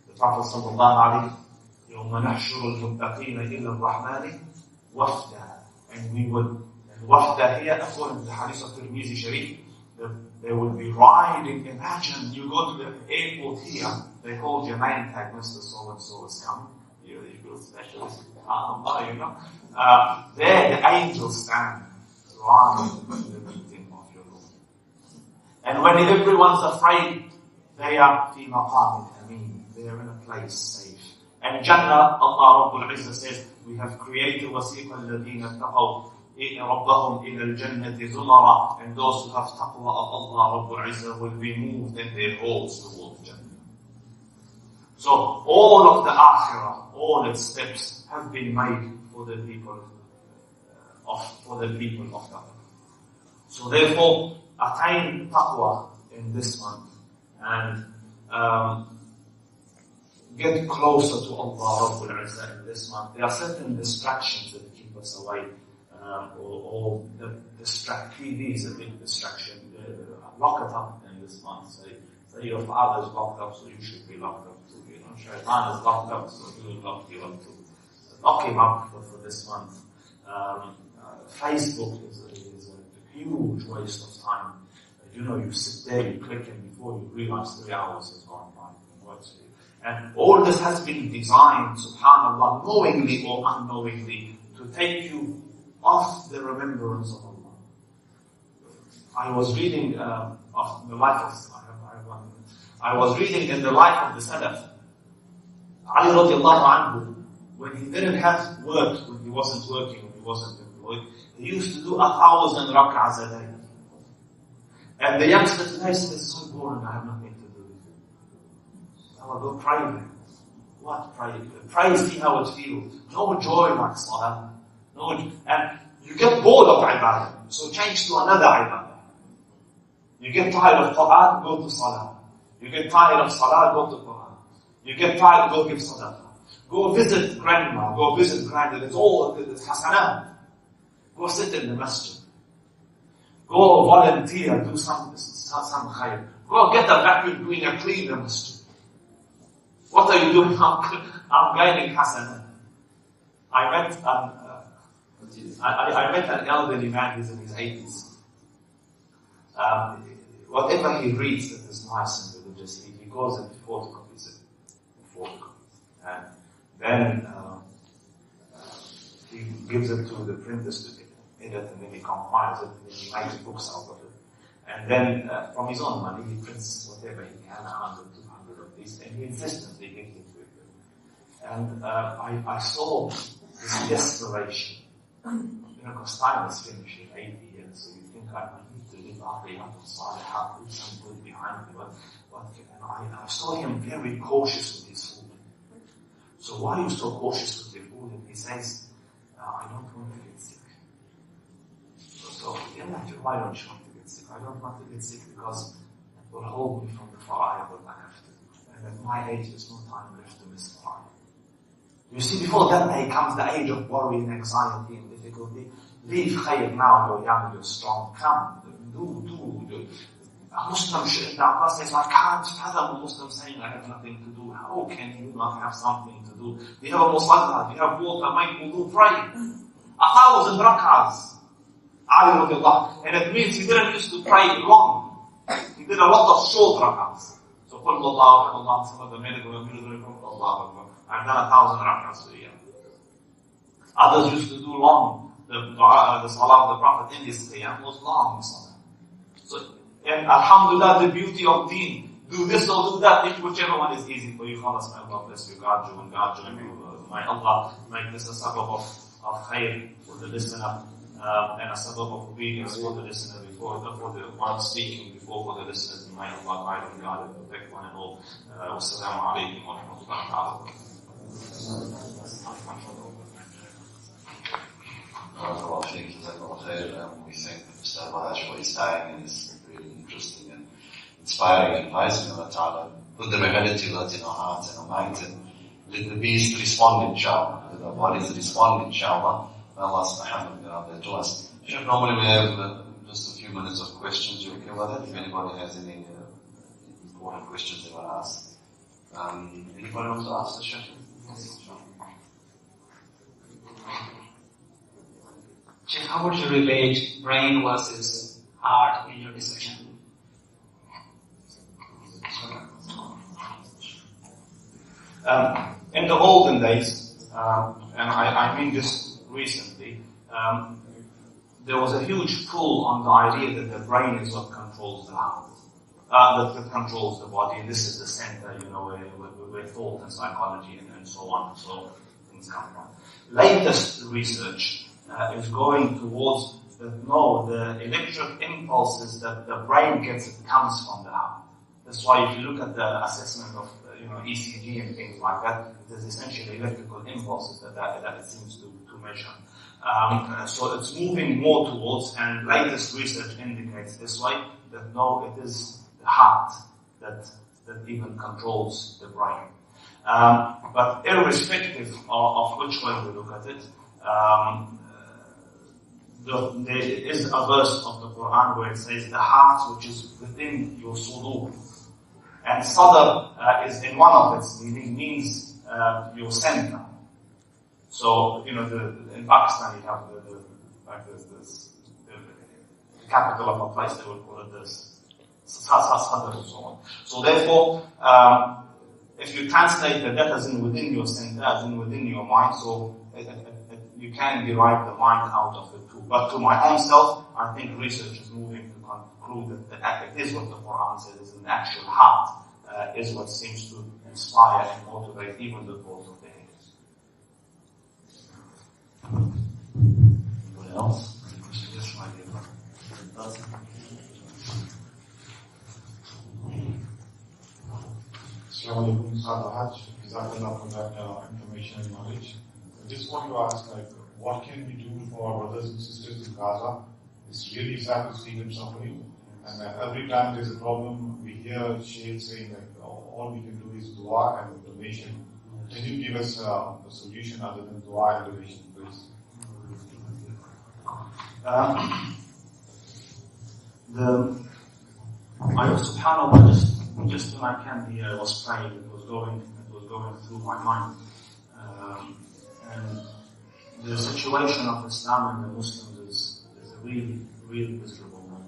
The Prophet sallallahu alayhi يَوْمَ نَحْشُرُ الْمُتَّقِينَ إِلَى الرَّحْمَنِ وَفْدًا. And we would, and wafda here, according to the hadith of Tirmizi Sharif, they will be riding. Imagine you go to the airport here, they hold your name tag, Mr. So-and-so is coming. You feel special, subhanAllah, you know. There the angels stand, riding to the meeting of your Lord. And when everyone's afraid, they are fi maqamin ameen. They are in a place safe. And Jannah, Allah Rabbul Izzah says, we have created وَسِيقَ الَّذِينَ اتَّقَوْا رَبَّهُمْ إِلَى الْجَنَّةِ زُمَرًا. And those who have taqwa of Allah Rabbul Izzah will be moved in their roles towards Jannah. So all of the akhirah, all its steps have been made for the people of taqwa. So therefore, attain taqwa in this month and get closer to Allah Rabbul Izzah in this month. There are certain distractions that keep us away, or the TV is a big distraction. Lock it up in this month. Say your father is locked up, so you should be locked up too. You know, Shaitan is locked up, so you lock you up too. Lock him up for this month. Facebook is a huge waste of time. You know, you sit there, you click, and before you realize 3 hours has gone by. And all this has been designed, subhanAllah, knowingly or unknowingly, to take you off the remembrance of Allah. I was reading of the life of I was reading in the life of the Salaf. Ali radiallahu anhu, when he didn't have work, when he wasn't working, when he wasn't employed, he used to do 1,000 rak'ahs a day. And the youngster today said, it's so boring, I have nothing to do. I'll go pray then. What pray? Pray, see how it feels. No joy like salah. And you get bored of ibadah, so change to another ibadah. You get tired of Qur'an, go to salah. You get tired of salah, go to Qur'an. You get tired, go give sadaqah. Go visit grandma, go visit granddad. It's hasanah. Go sit in the masjid. Go volunteer, do some khair. Go get a vacuum cleaner, clean the masjid. What are you doing? I'm gaining hasanah. I met an elderly man, he's in his 80s. Whatever he reads that is nice and religious, he goes and photocopies it. And then he gives it to the printers to edit, and then he compiles it, and then he makes books out of it. And then from his own money, he prints whatever he can, 100, 200 of these, and he insistently gives it to it. And I saw this desperation. You know, because time is finished in 80 years, so you think I need to live after you have to do some good behind me. And I saw him very cautious with his food. So why are you so cautious with your food? And he says, I don't want to get sick. So why don't you want to get sick? I don't want to get sick because it will hold me from the fire that I have to do. And at my age, there's no time left to miss fire. You see, before that day comes the age of worry and anxiety and difficulty. Leave khayr now, you're young, you're strong. Come, do. A Muslim should, Allah says, I can't fathom a Muslim saying I have nothing to do. How can you not have something to do? We have a musalla, we have water, make wudu, pray. 1,000 rak'ahs. Ali radiallahu. And it means he didn't used to pray long. He did a lot of short rak'ahs. So, qul wallahu, Allah, some of the men will Allah Akbar. I've done 1,000 rak'ahs a year. Others used to do long. The salah of the Prophet in his qiyam was long salah. So, and alhamdulillah, the beauty of Deen. Do this or do that, whichever one is easy for you. Khalas, may Allah bless you, guard you, and guard you. May Allah make this a sabab of khair for the listener, and a sabab of obedience for the listener for the one speaking before for the listeners. May Allah guide and guard and protect one and all. Wassalamu alaikum wa rahmatullahi wa barakatuh. We thank Ustadh Wahaj for his time and his really interesting and inspiring advice. May Allah Ta'ala put the reality of that in our hearts and our minds, and let the beast respond, inshallah. Let our bodies respond, inshallah. May Allah subhanahu wa ta'ala to us. Normally we have just a few minutes of questions. You okay with that? If anybody has any important questions they want to ask. Anybody wants to ask the Sheikh? Sheikh, how would you relate brain versus heart in your discussion? In the olden days, and I mean this recently, there was a huge pull on the idea that the brain is what controls the heart, that controls the body. This is the center, where thought and psychology and so on, so things come from. Latest research is going towards the electric impulses that the brain gets, it comes from the heart. That's why if you look at the assessment of ECG and things like that. There's essentially electrical impulses that it seems to measure. So it's moving more towards, and latest research indicates this way, that no, it is the heart that even controls the brain. But irrespective of which way we look at it, there is a verse of the Qur'an where it says the heart which is within your sudur. And sadr is in one of its means your center. So, in Pakistan you have the capital of a place, they will call it this sadr and so on. So therefore, if you translate that as in within your center, as in within your mind, so you can derive the mind out of it too. But to my own self, I think research is moving to conclude that it is what the Qur'an says, in the actual heart is what seems to inspire and motivate even the thoughts of the head. Anyone else? Any question? Yes, my dear brother. Assalamu alaikum, Ustadh Wahaj. Jazakallah for that information and knowledge. I just want to ask, what can we do for our brothers and sisters in Gaza? It's really sad to see them suffering. And every time there's a problem, we hear Shaykh saying that all we can do is dua and donation. Can you give us a solution other than dua and donation, please? SubhanAllah, just when I came here, I was praying, it was going through my mind. And the situation of Islam and the Muslims is a really, really miserable one.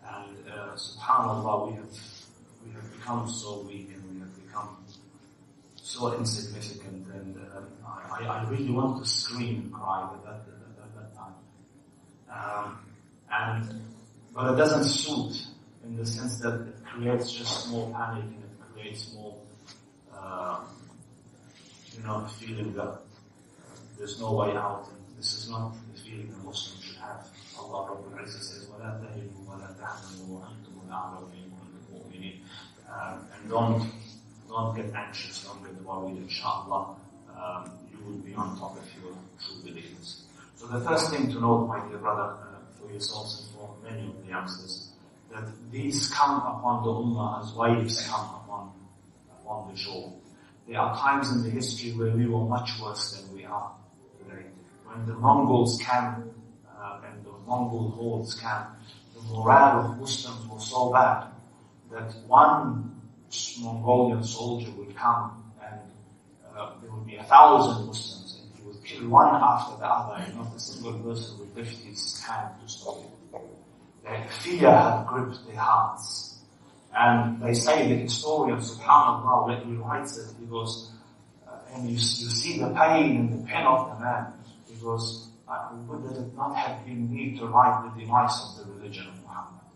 And SubhanAllah, we have become so weak and we have become so insignificant. And I really want to scream and cry at that time. But it doesn't suit, in the sense that it creates just more panic and it creates more, feeling that there's no way out. And this is not the feeling a Muslim should have. Allah Rabbul Izzah says, وَلَا تَهِنُوا وَلَا تَحْزَنُوا وَأَنْتُمُ الْأَعْلَوْنَ إِن كُنتُم مُؤْمِنِينَ. And don't get anxious, don't get worried, inshallah. You will be on top if you are true believers. So the first thing to note, my dear brother, for yourselves and for many of the youngsters, that these come upon the Ummah as waves come upon the shore. There are times in the history where we were much worse than we are today. When the Mongols came, and the Mongol hordes came, the morale of Muslims was so bad that one Mongolian soldier would come and there would be 1,000 Muslims and he would kill one after the other, and not a single person would lift his hand to stop it. Their fear had gripped their hearts. And they say, the historian, SubhanAllah, when he writes it, he goes, and you see the pain and the pain of the man. He goes, would it not have been me to write the demise of the religion of Muhammad?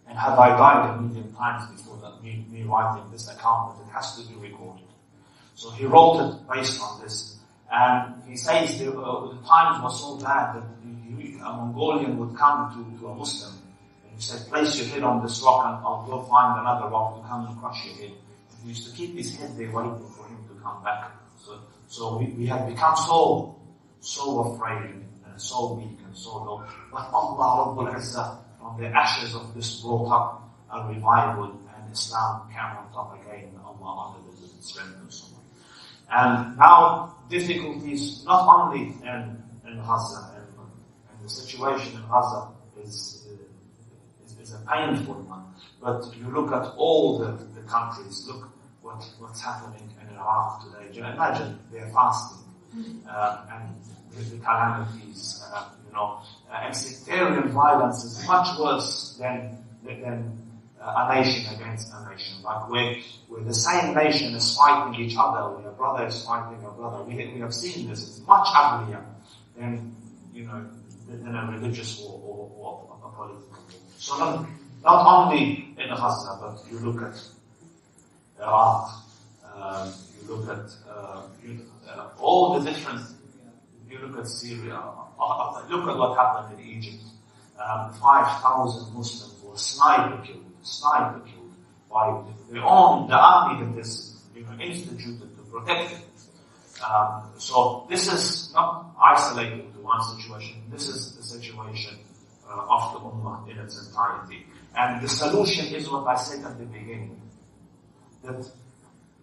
And had I died a million times before that, me writing this account, that it has to be recorded. So he wrote it based on this. And he says the times were so bad that a Mongolian would come to a Muslim and he said, place your head on this rock and I'll go find another rock to come and crush your head. And he used to keep his head there waiting for him to come back. So we have become so afraid and so weak and so low. But Allah Rabbul Izzah, from the ashes of this, brought up a revival, and Islam came on top again. Allah honored it with strength and so on. And now difficulties not only in Gaza, and the situation in Gaza is a painful one, but you look at all the countries, look what's happening in Iraq today. You imagine they're fasting, and the calamities, and sectarian violence is much worse than a nation against a nation. Like where the same nation is fighting each other, where a brother is fighting a brother. We have seen this. It's much uglier than a religious war or a political war. So not only in Gaza, but you look at Iraq, you look at all the different. You look at Syria. Look at what happened in Egypt. 5,000 Muslims were sniper killed by the army that is instituted to protect it. So this is not isolated to one situation. This is the situation of the Ummah in its entirety. And the solution is what I said at the beginning, that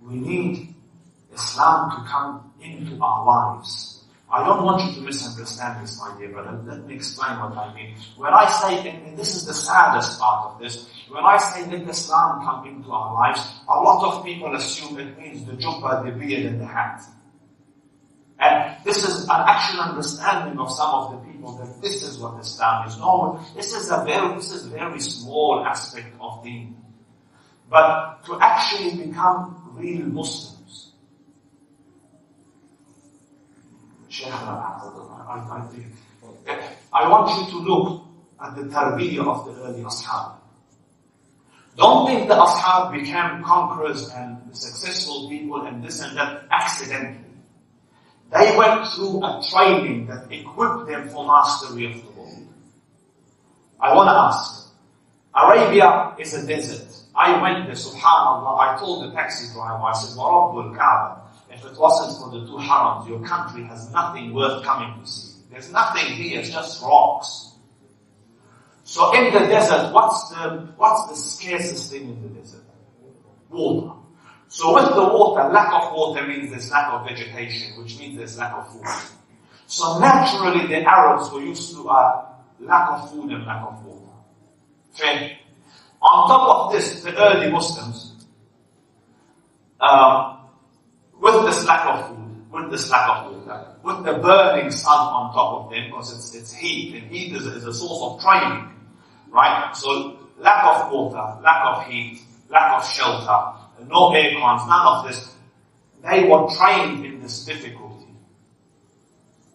we need Islam to come into our lives. I don't want you to misunderstand this, my dear brother. Let me explain what I mean. When I say, and this is the saddest part of this, when I say let Islam come into our lives, a lot of people assume it means the Jumma, the beard and the hat. And this is an actual understanding of some of the people that this is what Islam is. No, this is very small aspect of Deen. But to actually become real Muslims, I want you to look at the tarbiyah of the early ashab. Don't think the ashab became conquerors and successful people and this and that accidentally. They went through a training that equipped them for mastery of the world. I want to ask, Arabia is a desert. I went there, subhanAllah, I told the taxi driver, I said, وَرَبُّ الْكَعْبَةِ, if it wasn't for the two harams, your country has nothing worth coming to see. There's nothing here, it's just rocks. So in the desert, what's the scarcest thing in the desert? Water. So with the water, lack of water means there's lack of vegetation, which means there's lack of food. So naturally the Arabs were used to lack of food and lack of water. Fair. On top of this, the early Muslims, with this lack of food, with this lack of water, with the burning sun on top of them, because it's heat, and heat is a source of training, right? So lack of water, lack of heat, lack of shelter, no air cons, none of this. They were trained in this difficulty.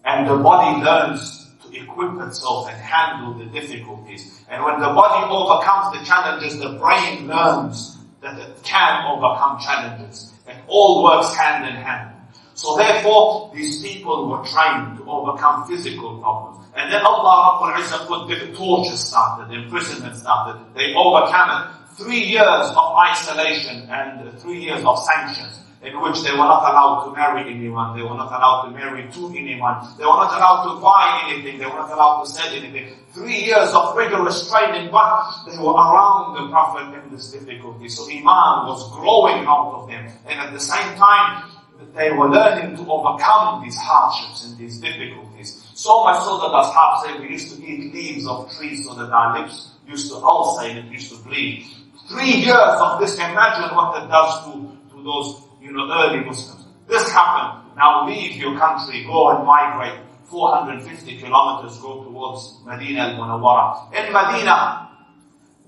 And the body learns to equip itself and handle the difficulties. And when the body overcomes the challenges, the brain learns that it can overcome challenges. It all works hand in hand. So therefore, these people were trained to overcome physical problems. And then Allah Rabbul Izzah put the torture started, imprisonment started. They overcame it. 3 years of isolation and 3 years of sanctions, in which they were not allowed to marry anyone, they were not allowed to marry to anyone, they were not allowed to buy anything, they were not allowed to sell anything. 3 years of rigorous training, but they were around the Prophet in this difficulty. So iman was growing out of them. And at the same time, they were learning to overcome these hardships and these difficulties. So much so that Ashab say we used to eat leaves of trees so that our lips used to ulcerate and it used to bleed. 3 years of this, imagine what that does to those, early Muslims. This happened. Now leave your country, go and migrate 450 kilometers, go towards Medina al-Munawwara. In Medina,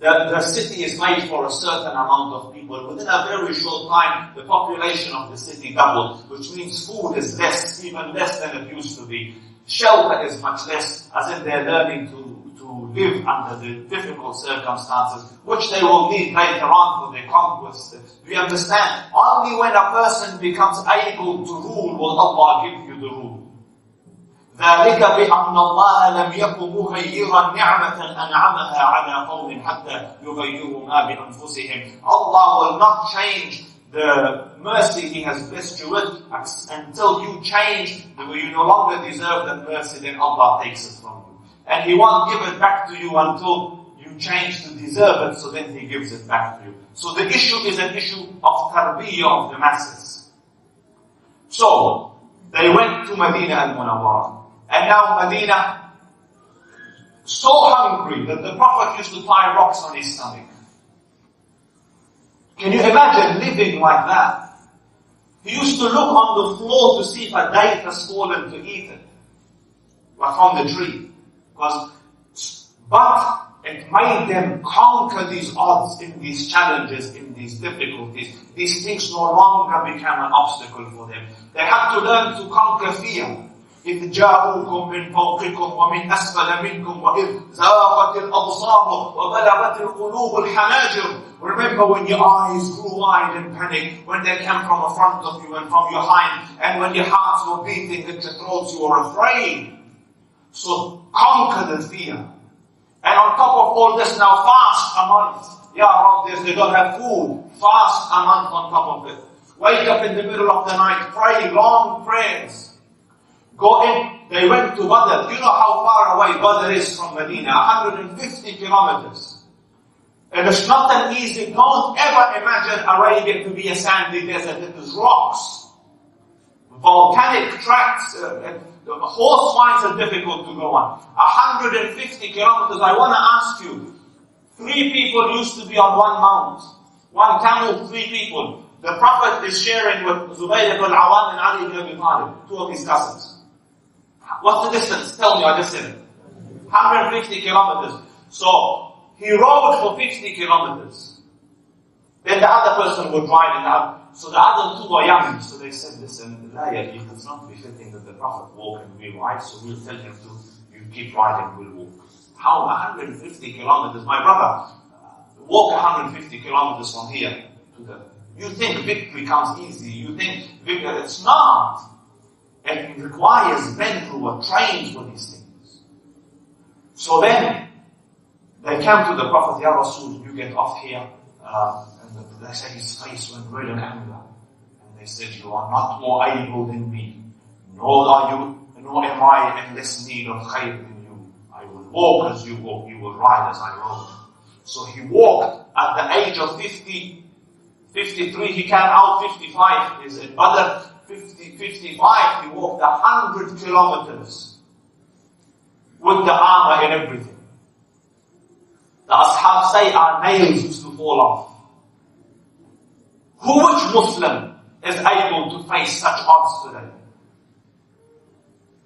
the city is made for a certain amount of people. Within a very short time, the population of the city doubled, which means food is less, even less than it used to be. Shelter is much less, as if they're learning to live under the difficult circumstances, which they will need later on for their conquest. Do you understand? Only when a person becomes able to rule will Allah give you the rule. ذَلِكَ بِأَنَّ اللَّهَ لَمْ يَكُنْ مُغَيِّرًا نِعْمَةً أَنْعَمَهَا عَلَى قَوْمٍ حَتَّى يُغَيِّرُوا مَا بِأَنفُسِهِمْ. Allah will not change the mercy He has blessed you with until you change, you no longer deserve that mercy, then Allah takes it from you. And He won't give it back to you until you change to deserve it, so then He gives it back to you. So the issue is an issue of tarbiyah of the masses. So, they went to Medina al-Munawwara. And now Medina, so hungry that the Prophet used to tie rocks on his stomach. Can you imagine living like that? He used to look on the floor to see if a date has fallen to eat it. Like from the tree. But it made them conquer these odds, in these challenges, in these difficulties. These things no longer became an obstacle for them. They had to learn to conquer fear. إِذْ جَاءُوكُمْ مِنْ فَوْقِكُمْ وَمِنْ أَسْفَلَ مِنْكُمْ وَإِذْ زَاغَتِ الْأَبْصَارُ وَبَلَغَتِ الْقُلُوبُ الْحَنَاجِرُ. Remember when your eyes grew wide in panic, when they came from the front of you and from your behind, and when your hearts were beating at your throats, you were afraid. So conquer the fear. And on top of all this, now fast a month. Ya Rab, they don't have food. Fast a month on top of it. Wake up in the middle of the night, pray long prayers. Go in. They went to Badr. You know how far away Badr is from Medina? 150 kilometers. And it's not an easy, don't ever imagine Arabia to be a sandy desert. It is rocks. Volcanic tracks. Horse lines are difficult to go on. 150 kilometers. I want to ask you, 3 people used to be on one mount. One camel, 3 people. The Prophet is sharing with Zubayr ibn al-Awwam and Ali ibn Abi Talib, 2 of his cousins. What's the distance? Tell me, I just said it. 150 kilometers. So, he rode for 50 kilometers. Then the other person would drive in the other. So the other 2 were young. So they said, listen, it's not befitting that the Prophet walk and we ride, so we'll tell him to, you keep riding, we'll walk. How 150 kilometers? My brother, walk 150 kilometers from here to the... You think victory comes easy. You think victory... It's not. It requires men who are trained for these things. So then, they came to the Prophet, Ya Rasul, you get off here. And they said his face went red and anger. And they said, you are not more able than me. Nor am I in less need of khayr than you. I will walk as you walk. You will ride as I rode. So he walked at the age of 50, 53. He came out 55. He's in Badr. 55, he walked 100 kilometers with the armor and everything. The Ashab say our nails used to fall off. Which Muslim is able to face such odds today?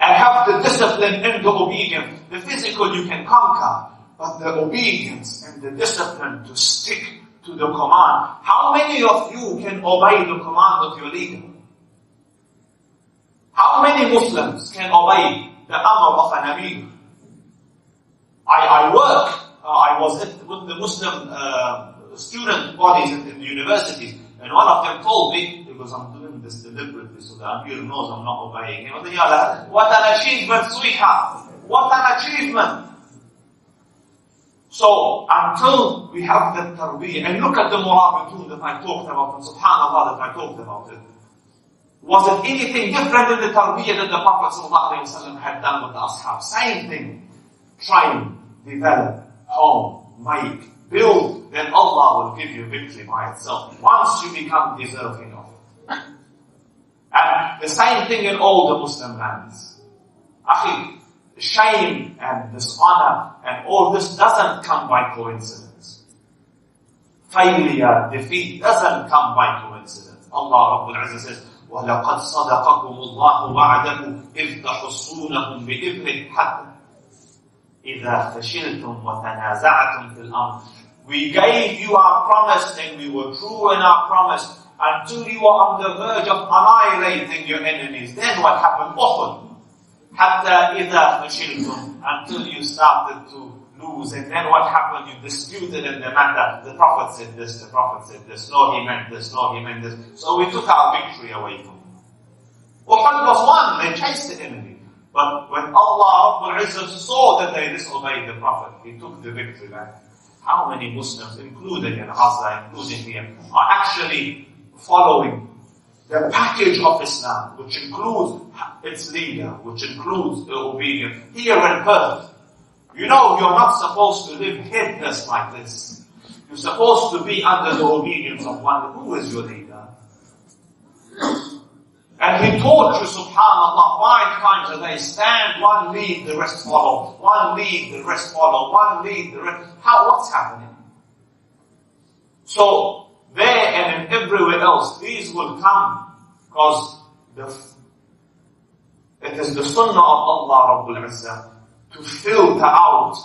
And have the discipline and the obedience. The physical you can conquer, but the obedience and the discipline to stick to the command. How many of you can obey the command of your leader? How many Muslims can obey the amr of an Ameen? I was with the Muslim student bodies in the universities, and one of them told me, because I'm doing this deliberately so the Amir knows I'm not obeying him. What an achievement, sweetheart! What an achievement! So, until we have the tarbiyah, and look at the murabitun that I talked about, and subhanAllah that I talked about it. Was it anything different than the tarbiyah that the Prophet ﷺ had done with the ashab? Same thing. Train, develop, home, make, build, then Allah will give you victory by itself. Once you become deserving of it. And the same thing in all the Muslim lands. Akhi, shame and dishonor and all this doesn't come by coincidence. Failure, defeat doesn't come by coincidence. Allah Rabbul Izzah says, وَلَقَدْ صَدَقَكُمُ اللَّهُ وَعْدَهُ إِذْ تَحُصُّونَهُمْ بِإِذْنِهِ حَتَّى إِذَا فَشِلْتُمْ وَتَنَازَعْتُمْ فِي الْأَمْرِ. We gave you our promise and we were true in our promise until you were on the verge of annihilating your enemies. Then what happened? Uhud. حَتَّى إِذَا فَشِلْتُمْ. Until you started to lose. And then what happened? You disputed in the matter. The Prophet said this, the Prophet said this. No, he meant this, no, he meant this. So we took our victory away from him. Uhud was won. They chased the enemy. But when Allah Rabbul Izzah saw that they disobeyed the Prophet, he took the victory back. How many Muslims, including in Gaza, including here, are actually following the package of Islam, which includes its leader, which includes the obedience. Here in Perth, you know you're not supposed to live headless like this. You're supposed to be under the obedience of one. Who is your leader? And he taught you, subhanAllah, 5 times a day, stand, one lead, the rest follow. One lead, the rest follow. One lead, the rest. What's happening? So, there and everywhere else, these will come because it is the sunnah of Allah Rabbul Izzah to filter out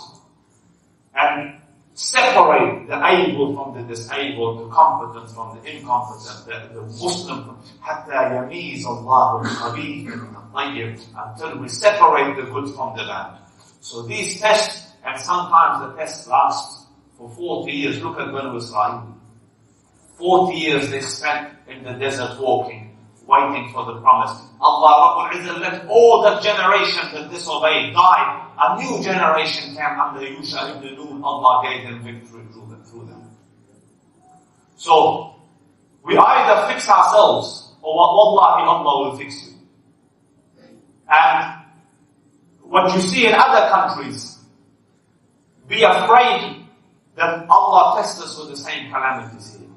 and separate the able from the disabled, the competent from the incompetent, the Muslim from حتى يميز الله الخبيث من الطيب, until we separate the good from the bad. So these tests, and sometimes the tests last for 40 years. Look at Banu Israel. 40 years they spent in the desert walking, waiting for the promise. Allah Rabbul Izzah let all the generation that disobeyed die. A new generation came under Yusha ibn Nun. Allah gave them victory through them. So, we either fix ourselves, or wallahi Allah will fix you. And what you see in other countries, be afraid that Allah tests us with the same calamities here.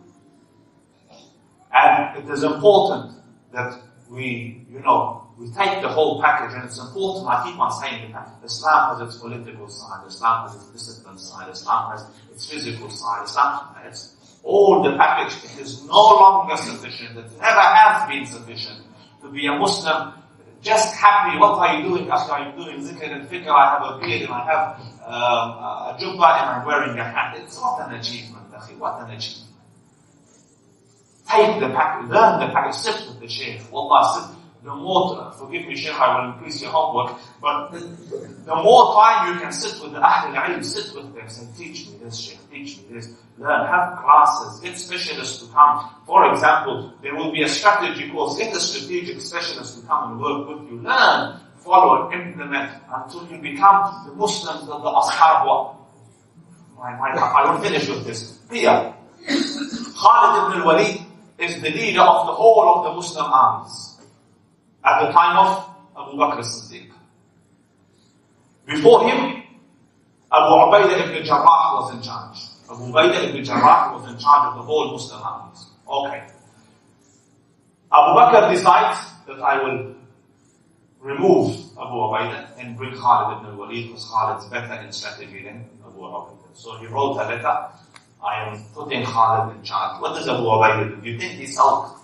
And it is important that we take the whole package, and it's important, I keep on saying that Islam has its political side, Islam has its discipline side, Islam has its physical side, Islam has all the package. It is no longer sufficient, it never has been sufficient to be a Muslim just happy. What are you doing? After I'm doing zikr and fikr, I have a beard and I have a Jumma and I'm wearing a hat. It's not an achievement, akhi. What an achievement. Take the package, learn the package, sit with the Shaykh. Wallah, sit. The more, forgive me Shaykh, I will increase your homework, but the more time you can sit with the Ahl al-Ilm, sit with them, say, teach me this Shaykh, teach me this, learn, have classes, get specialists to come. For example, there will be a strategy course, get a strategic specialist to come and work with you, learn, follow and implement until you become the Muslims of the Ashab. I will finish with this. Here, Khalid ibn al-Walid is the leader of the whole of the Muslim armies at the time of Abu Bakr as-Siddiq. Before him, Abu Ubaidah ibn Jarrah was in charge. Abu Ubaidah ibn Jarrah was in charge of the whole Muslim armies. Okay. Abu Bakr decides that I will remove Abu Ubaidah and bring Khalid ibn al-Walid, because Khalid is better in strategy than Abu Ubaidah. So he wrote a letter, I am putting Khalid in charge. What does Abu Ubaidah do? You think he sulked?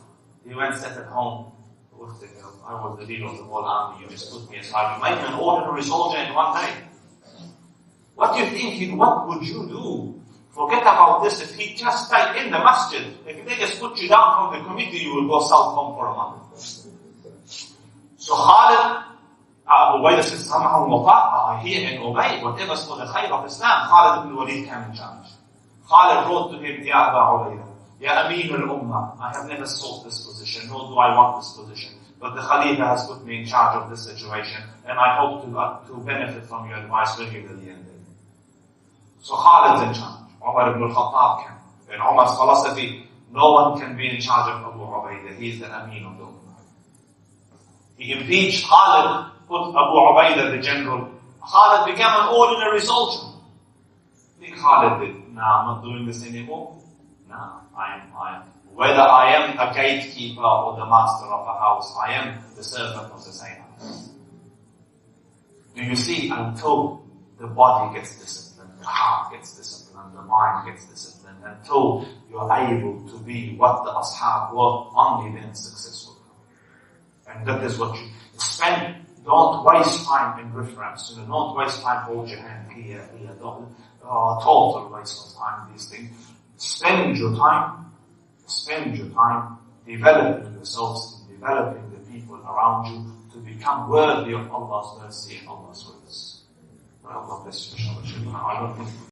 He went sat at home. I was the leader of the whole army, you just put me aside. You make me an ordinary soldier in one day. What do you think, what would you do? Forget about this. If he just stayed in the masjid, if they just put you down from the committee, you will go south home for a month. So Khalid, Abu Ubaidah says, Sam'an wa ta'a, I hear and obey, whatever's for the khayr of Islam. Khalid ibn Walid came in charge. Khalid wrote to him, Ya Aba Ubaidah, Ya Ameen al-Ummah, I have never sought this position, nor do I want this position. But the Khalifa has put me in charge of this situation, and I hope to benefit from your advice regularly and daily. So Khalid's in charge. Umar ibn al-Khattab can. In Umar's philosophy, no one can be in charge of Abu Ubaidah. He is the Ameen of the Ummah. He impeached Khalid, put Abu Ubaidah, the general. Khalid became an ordinary soldier. I think Khalid did, nah, I'm not doing this anymore. Nah, I am. Whether I am a gatekeeper or the master of a house, I am the servant of the same house. Do you see? Until the body gets disciplined, the heart gets disciplined, the mind gets disciplined, until you're able to be what the Ashab were, only then successful. And that is what you spend. Don't waste time in reference. Don't waste time, hold your hand here. Don't, total waste of time, these things. Spend your time developing yourselves, developing the people around you to become worthy of Allah's mercy and Allah's grace. May Allah bless you. I don't think